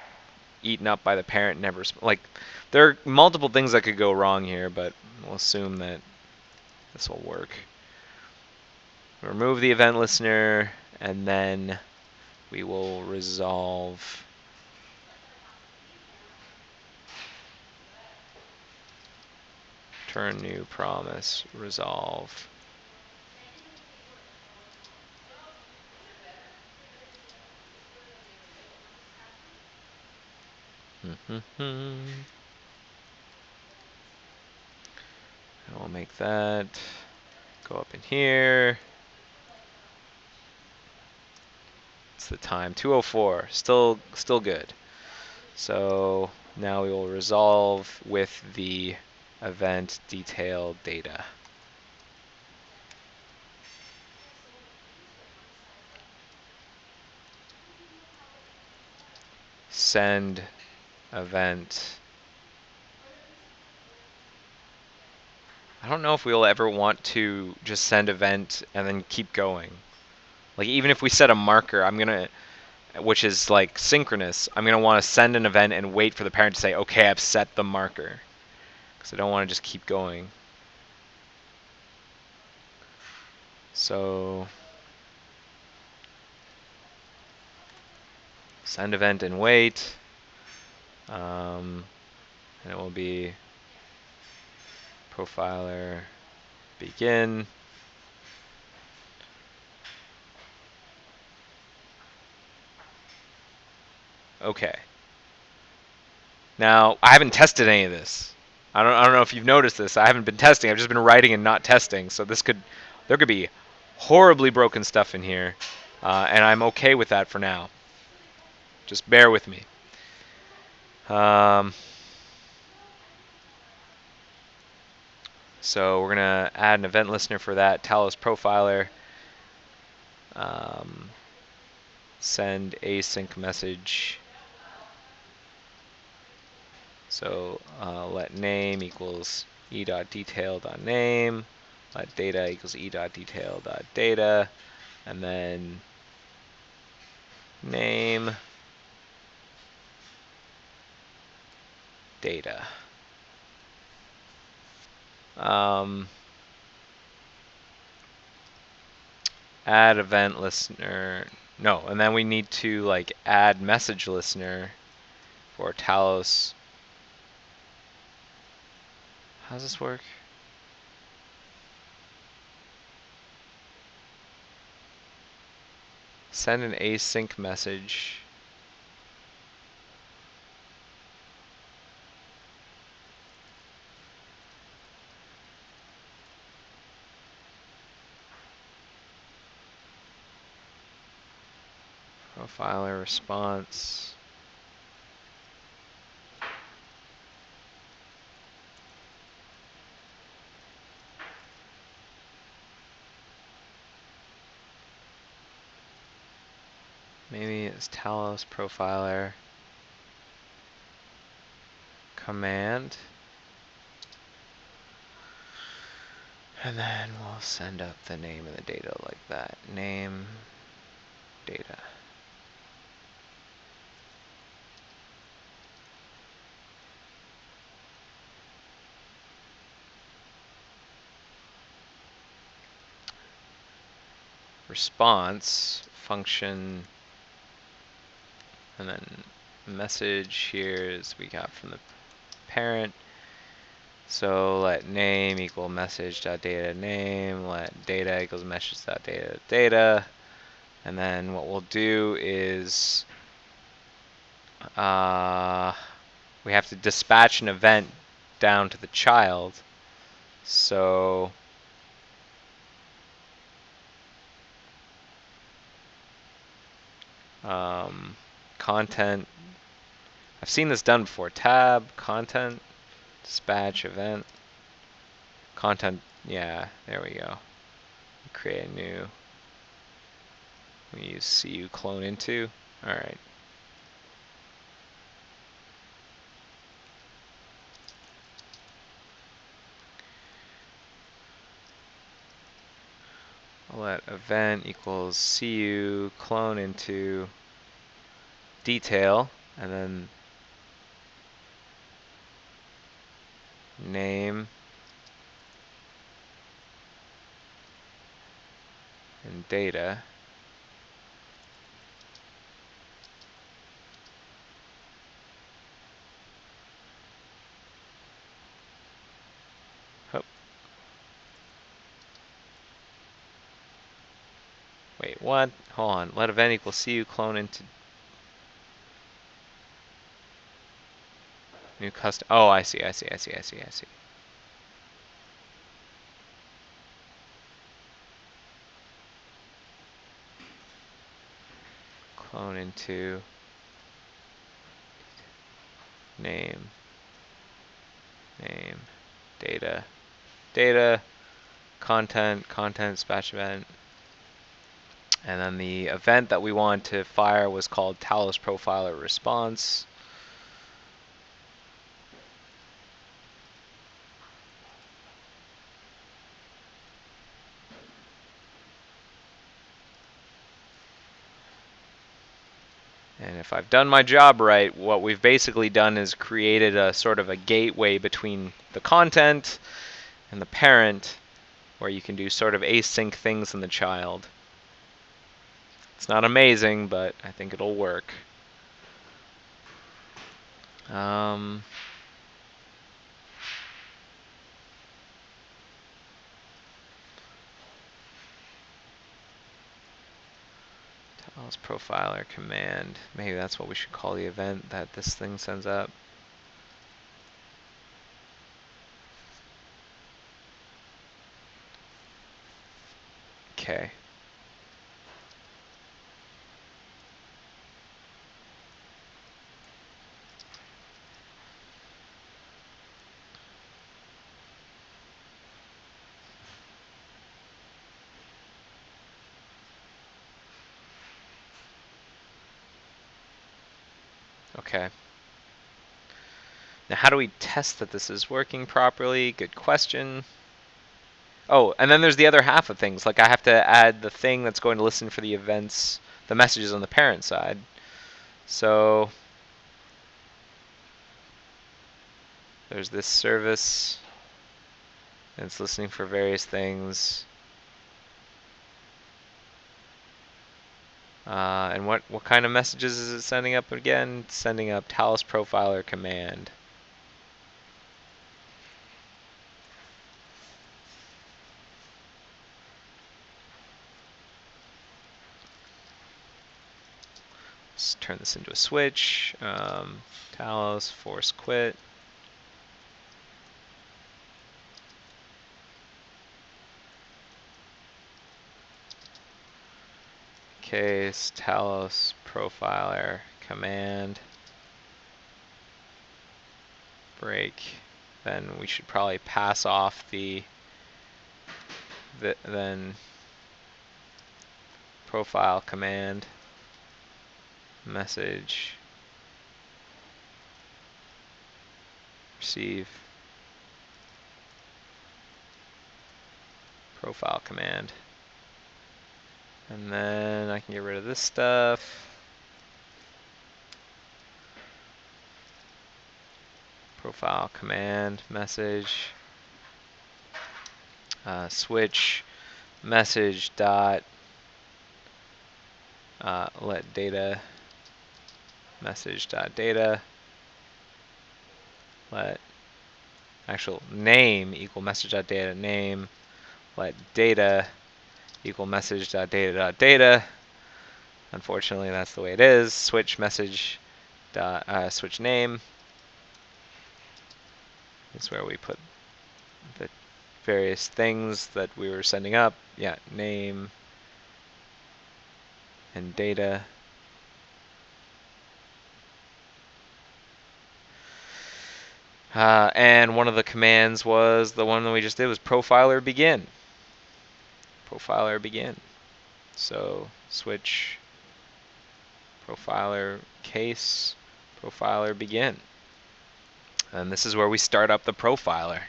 S2: eaten up by the parent, never, like, there are multiple things that could go wrong here, but we'll assume that this will work. Remove the event listener, and then we will resolve turn new promise resolve. And we'll make that go up in here. It's the time, 2:04, still good. So now we will resolve with the event detail data. Send event. I don't know if we'll ever want to just send event and then keep going. Like, even if we set a marker, which is like synchronous, I'm gonna want to send an event and wait for the parent to say, okay, I've set the marker. Because I don't want to just keep going. So send event and wait. And it will be profiler begin. Okay. Now, I haven't tested any of this. I don't know if you've noticed this. I haven't been testing. I've just been writing and not testing. So there could be horribly broken stuff in here, and I'm okay with that for now. Just bear with me. So we're gonna add an event listener for that. Talos Profiler. Send async message. So let name equals e.detail.name. Let data equals e.detail.data. And then name data. Add event listener. No, and then we need to like add message listener for Talos. How does this work? Send an async message. Profiler response. Maybe it's Talos Profiler command. And then we'll send up the name of the data like that. Name data. Response function, and then message here is we got from the parent. So let name equal message.data name, let data equals message.data data, and then what we'll do is we have to dispatch an event down to the child. So content, I've seen this done before. Tab, content, dispatch event, content, yeah, there we go. Create a new, we use cu clone into, alright. I'll let event equals cu clone into detail, and then name and data. Oh. Wait, what? Hold on. Let event equal cu clone into new custom. Oh, I see. Clone into name, data, content, dispatch event. And then the event that we want to fire was called Talos Profiler response. And if I've done my job right, what we've basically done is created a sort of a gateway between the content and the parent, where you can do sort of async things in the child. It's not amazing, but I think it'll work. Talos Profiler command. Maybe that's what we should call the event that this thing sends up. Okay. Okay. Now, how do we test that this is working properly? Good question. Oh, and then there's the other half of things. Like I have to add the thing that's going to listen for the events, the messages on the parent side. So there's this service, and it's listening for various things. And what kind of messages is it sending up again? It's sending up Talos Profiler command. Let's turn this into a switch. Talos force quit. Case Talos Profiler command. Break. Then we should probably pass off the then profile command message receive profile command, and then I can get rid of this stuff. Profile command message switch message dot let data message dot data let actual name equal message dot data name let data equal message dot data dot data. Unfortunately, that's the way it is. Switch message dot switch name is where we put the various things that we were sending up. Yeah, name and data. And one of the commands was the one that we just did was profiler begin. Profiler begin. So switch profiler case profiler begin. And this is where we start up the profiler.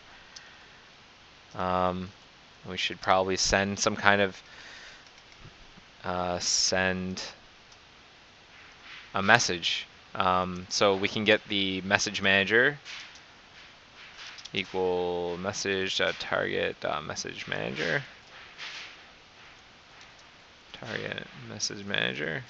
S2: We should probably send some kind of send a message. So we can get the message manager equal message.target.message manager. Target message manager.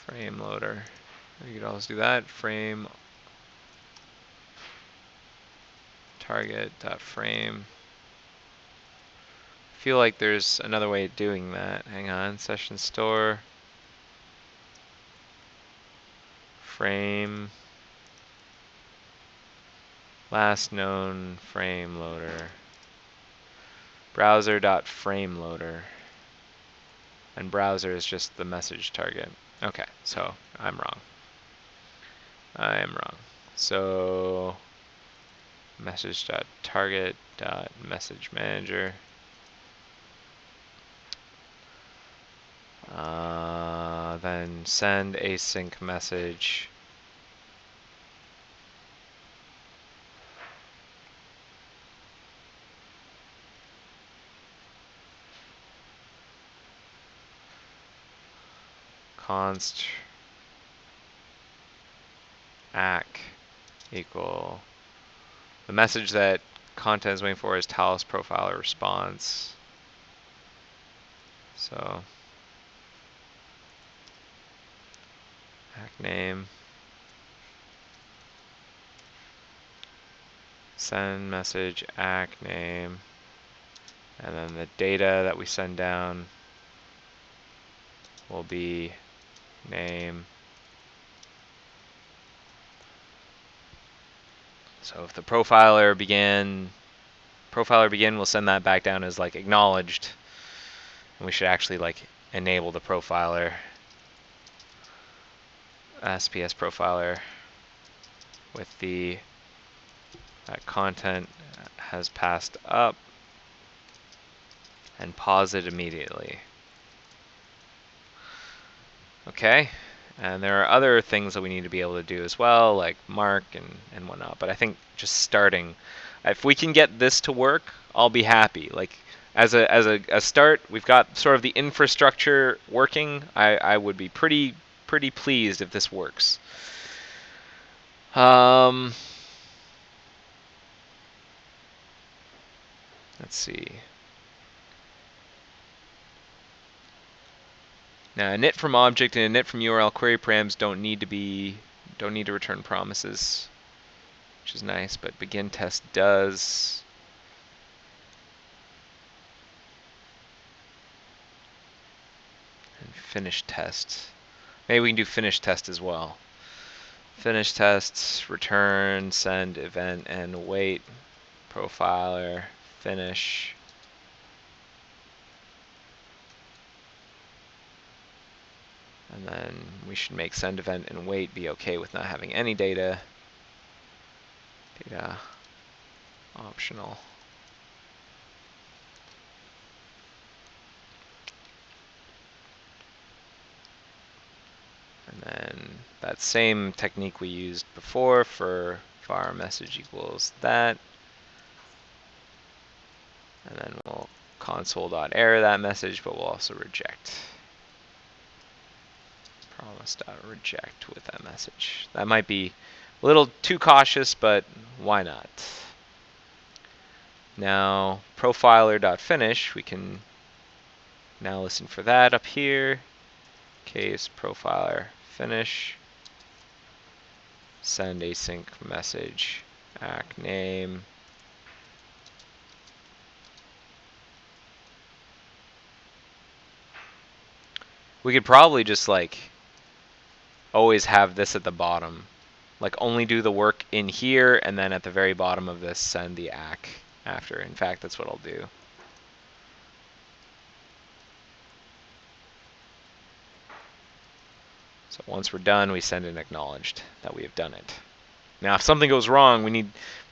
S2: Frame loader. You could always do that. Frame target.frame. I feel like there's another way of doing that. Hang on. Session store. Frame. Last known frame loader. Browser.frame loader. And browser is just the message target. Okay, so I'm wrong. I am wrong. So message.target.message manager. Then send async message. Const ack equal the message that content is waiting for is Talos Profiler response. So ack name send message ack name, and then the data that we send down will be name. So if the profiler begin will send that back down as like acknowledged, and we should actually like enable the profiler. SPS profiler with the content has passed up. and pause it immediately. Okay, and there are other things that we need to be able to do as well, like mark and whatnot, but I think just starting, if we can get this to work, I'll be happy. Like, as a start, we've got sort of the infrastructure working. I would be pretty pleased if this works. Let's see. Now, a init from object and a init from URL query params don't need to return promises, which is nice, but begin test does. And finish test. Maybe we can do finish test as well. Finish tests, return, send, event, and wait. Profiler, finish. And then we should make send, event, and wait be okay with not having any data. Data optional. And then that same technique we used before for var message equals that. And then we'll console.error that message, but we'll also reject. Promise.reject with that message. That might be a little too cautious, but why not? Now, profiler.finish, we can now listen for that up here. Case profiler finish. Send async message, act name. We could probably just like always have this at the bottom. Like only do the work in here and then at the very bottom of this send the ack after. In fact, that's what I'll do. So once we're done, we send an acknowledged that we have done it. Now, if something goes wrong, we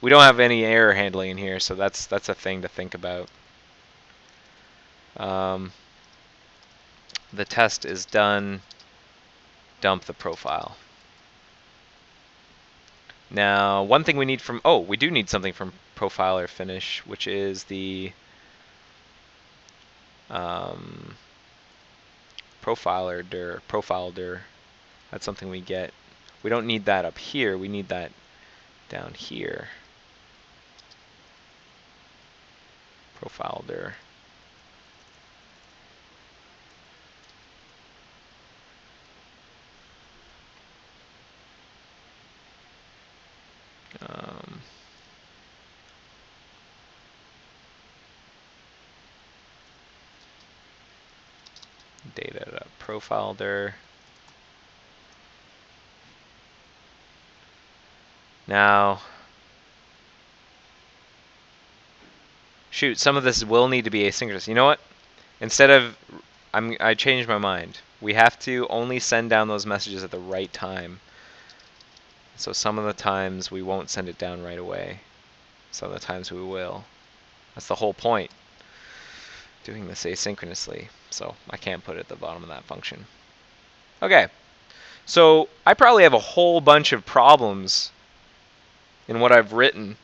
S2: don't have any error handling in here, so that's a thing to think about. The test is done. Dump the profile. Now, one thing we need from we do need something from profiler finish, which is the profile dir. That's something we get. We don't need that up here. We need that down here. Profile dir. Data.profile dir. Now, shoot, some of this will need to be asynchronous. You know what? Instead of, I changed my mind. We have to only send down those messages at the right time. So some of the times we won't send it down right away. Some of the times we will. That's the whole point. Doing this asynchronously. So I can't put it at the bottom of that function. Okay. So I probably have a whole bunch of problems in what I've written.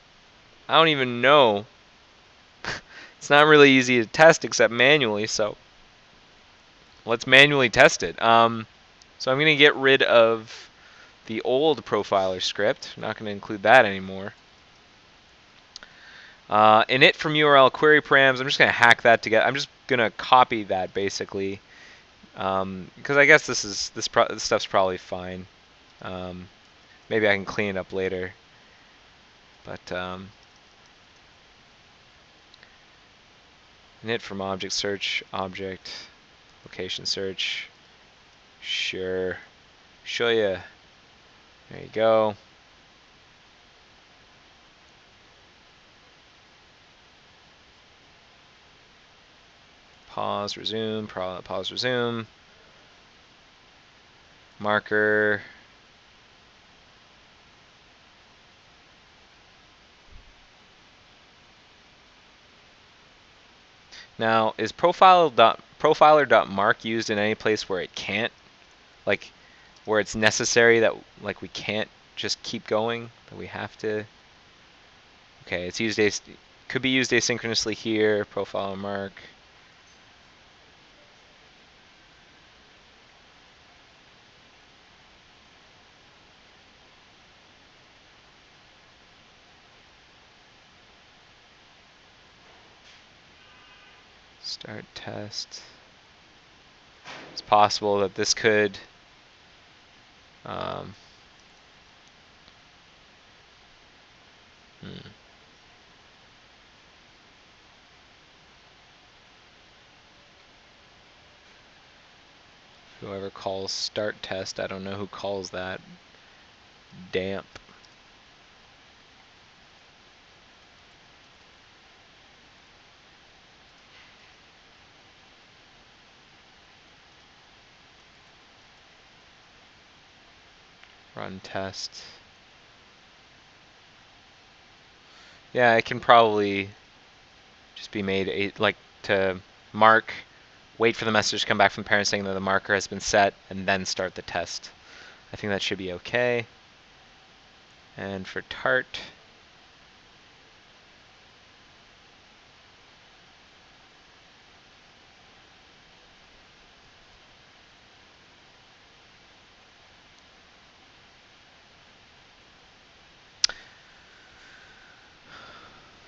S2: I don't even know. It's not really easy to test except manually, so let's manually test it. So I'm going to get rid of the old profiler script. I'm not going to include that anymore. Init from URL query params. I'm just going to hack that together. I'm just going to copy that basically, because I guess this stuff's probably fine. Maybe I can clean it up later. But init from object search, object location search. Sure. Show you. There you go. Pause, resume, pause, resume. Marker. Now, is profiler.mark used in any place where it can't? Like, where it's necessary that, like, we can't just keep going? That we have to... Okay, it's used could be used asynchronously here, profile mark. Start test. It's possible that this could hmm. Whoever calls start test, I don't know who calls that. Damp. Run test. Yeah, it can probably just be made like to mark, wait for the message to come back from the parent saying that the marker has been set, and then start the test. I think that should be okay. And for tart,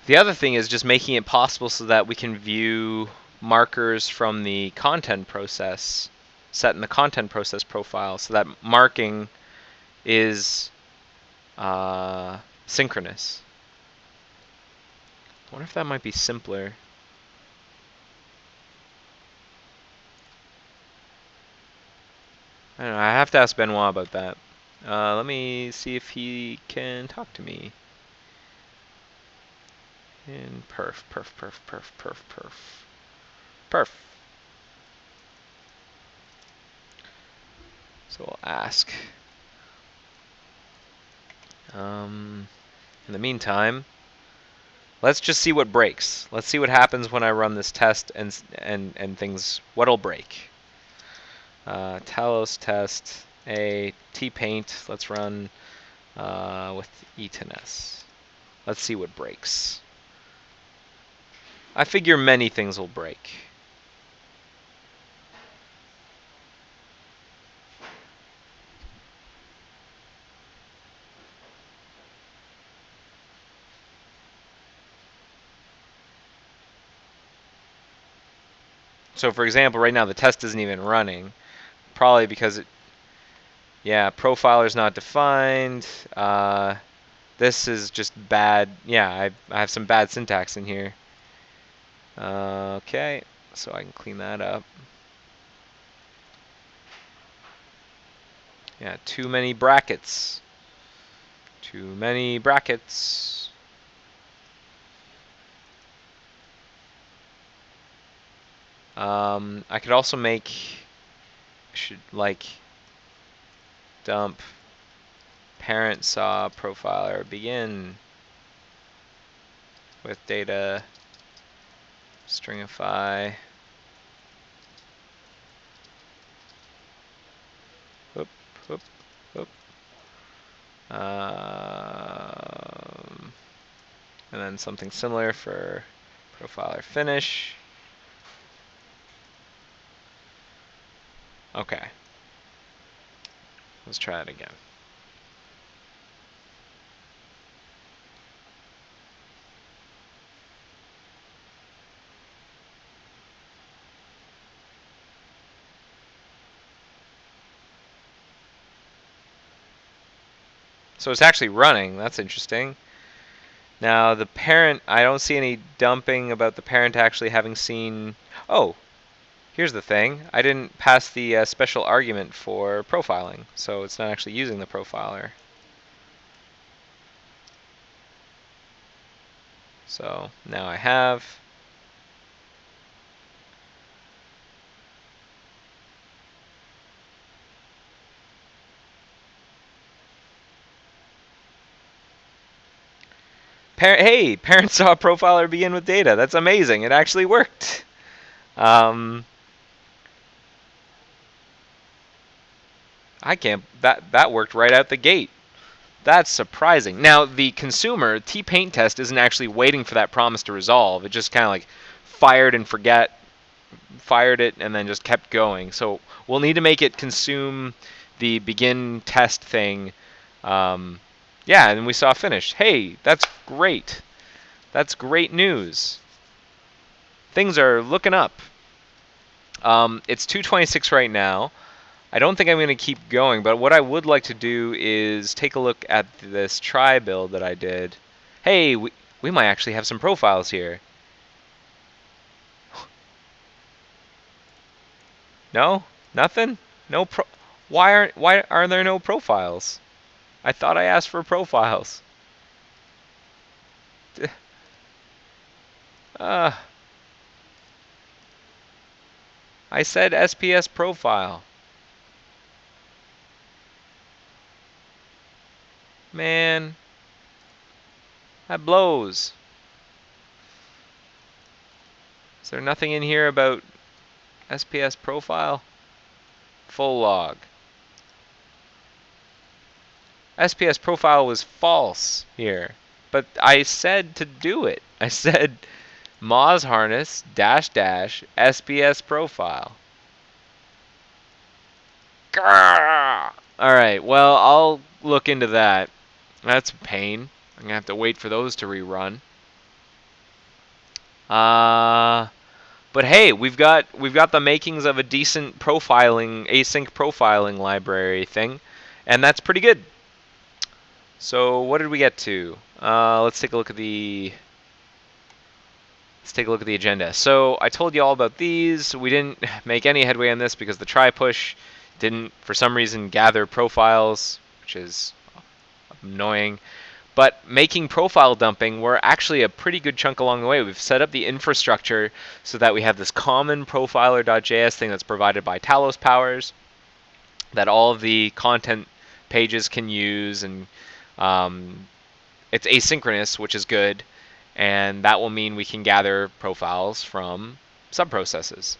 S2: the other thing is just making it possible so that we can view markers from the content process, set in the content process profile, so that marking is synchronous. I wonder if that might be simpler. I don't know, I have to ask Benoit about that. Let me see if he can talk to me. In perf. So we'll ask. In the meantime, let's just see what breaks. Let's see what happens when I run this test and things. What'll break? Talos test a tpaint. Let's run with e10s. Let's see what breaks. I figure many things will break. So for example, right now the test isn't even running. Probably because profiler's not defined. This is just bad. Yeah, I have some bad syntax in here. Okay, so I can clean that up. Yeah, too many brackets. Too many brackets. I could also dump parent saw profiler begin with data stringify. Whoop, whoop, whoop. And then something similar for profiler finish. Okay. Let's try it again. So it's actually running. That's interesting. Now the parent, I don't see any dumping about the parent actually having seen... Oh, here's the thing. I didn't pass the special argument for profiling, so it's not actually using the profiler. So now I have. Hey, parent saw profiler begin with data. That's amazing. It actually worked. Um, I can't. That worked right out the gate. That's surprising. Now, the consumer T-Paint test isn't actually waiting for that promise to resolve. It just kind of like fired it, and then just kept going. So we'll need to make it consume the begin test thing. Yeah, and we saw finish. Hey, that's great. That's great news. Things are looking up. It's 2:26 right now. I don't think I'm going to keep going, but what I would like to do is take a look at this try build that I did. Hey, we might actually have some profiles here. No? Nothing? No pro... Why are there no profiles? I thought I asked for profiles. Uh, I said SPS profile. Man, that blows. Is there nothing in here about SPS profile? Full log. SPS profile was false here, but I said to do it. I said Moz harness dash SPS profile. Grrr! All right, well, I'll look into that. That's a pain. I'm gonna have to wait for those to rerun. But hey, we've got the makings of a decent async profiling library thing, and that's pretty good. So what did we get to? Let's take a look at the agenda. So I told you all about these. We didn't make any headway on this because the try push didn't, for some reason, gather profiles, which is annoying. But making profile dumping, we're actually a pretty good chunk along the way. We've set up the infrastructure so that we have this common profiler.js thing that's provided by Talos Powers that all of the content pages can use, and it's asynchronous, which is good, and that will mean we can gather profiles from subprocesses.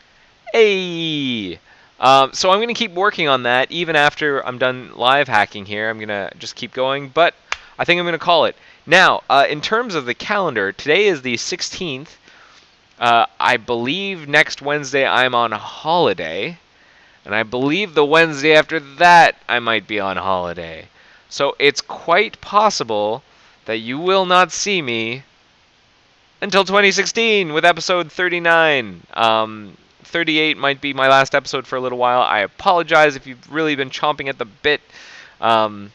S2: Hey! So I'm going to keep working on that even after I'm done live hacking here. I'm going to just keep going, but I think I'm going to call it. Now, in terms of the calendar, today is the 16th. I believe next Wednesday I'm on holiday, and I believe the Wednesday after that I might be on holiday. So it's quite possible that you will not see me until 2016 with episode 39. 38 might be my last episode for a little while. I apologize if you've really been chomping at the bit. And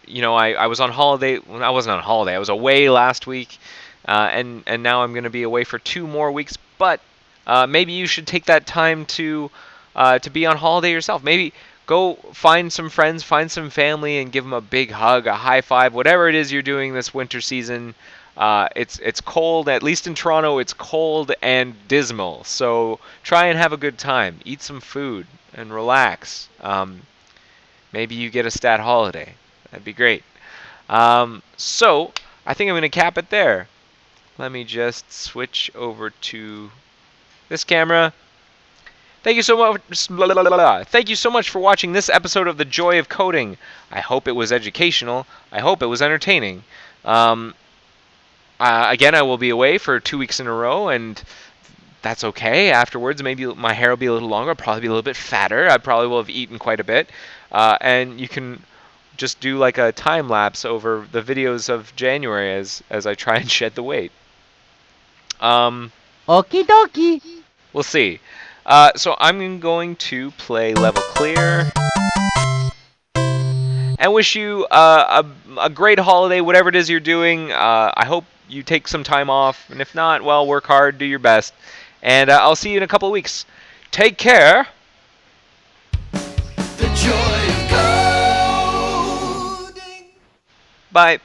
S2: you know, I was on holiday. Well, I wasn't on holiday. I was away last week, and now I'm going to be away for 2 more weeks. But maybe you should take that time to be on holiday yourself. Maybe go find some friends, find some family, and give them a big hug, a high five, whatever it is you're doing this winter season. It's cold, at least in Toronto. It's cold and dismal. So try and have a good time. Eat some food and relax. Maybe you get a stat holiday. That'd be great. So I think I'm going to cap it there. Let me just switch over to this camera. Thank you so much. Thank you so much for watching this episode of The Joy of Coding. I hope it was educational. I hope it was entertaining. Again, I will be away for 2 weeks in a row, and that's okay. Afterwards, maybe my hair will be a little longer. I'll probably be a little bit fatter. I probably will have eaten quite a bit. And you can just do like a time lapse over the videos of January as I try and shed the weight.
S1: Okie dokie.
S2: We'll see. So I'm going to play level clear and wish you a great holiday, whatever it is you're doing. I hope you take some time off, and if not, well, work hard, do your best, and I'll see you in a couple of weeks. Take care.
S3: The joy of coding.
S2: Bye.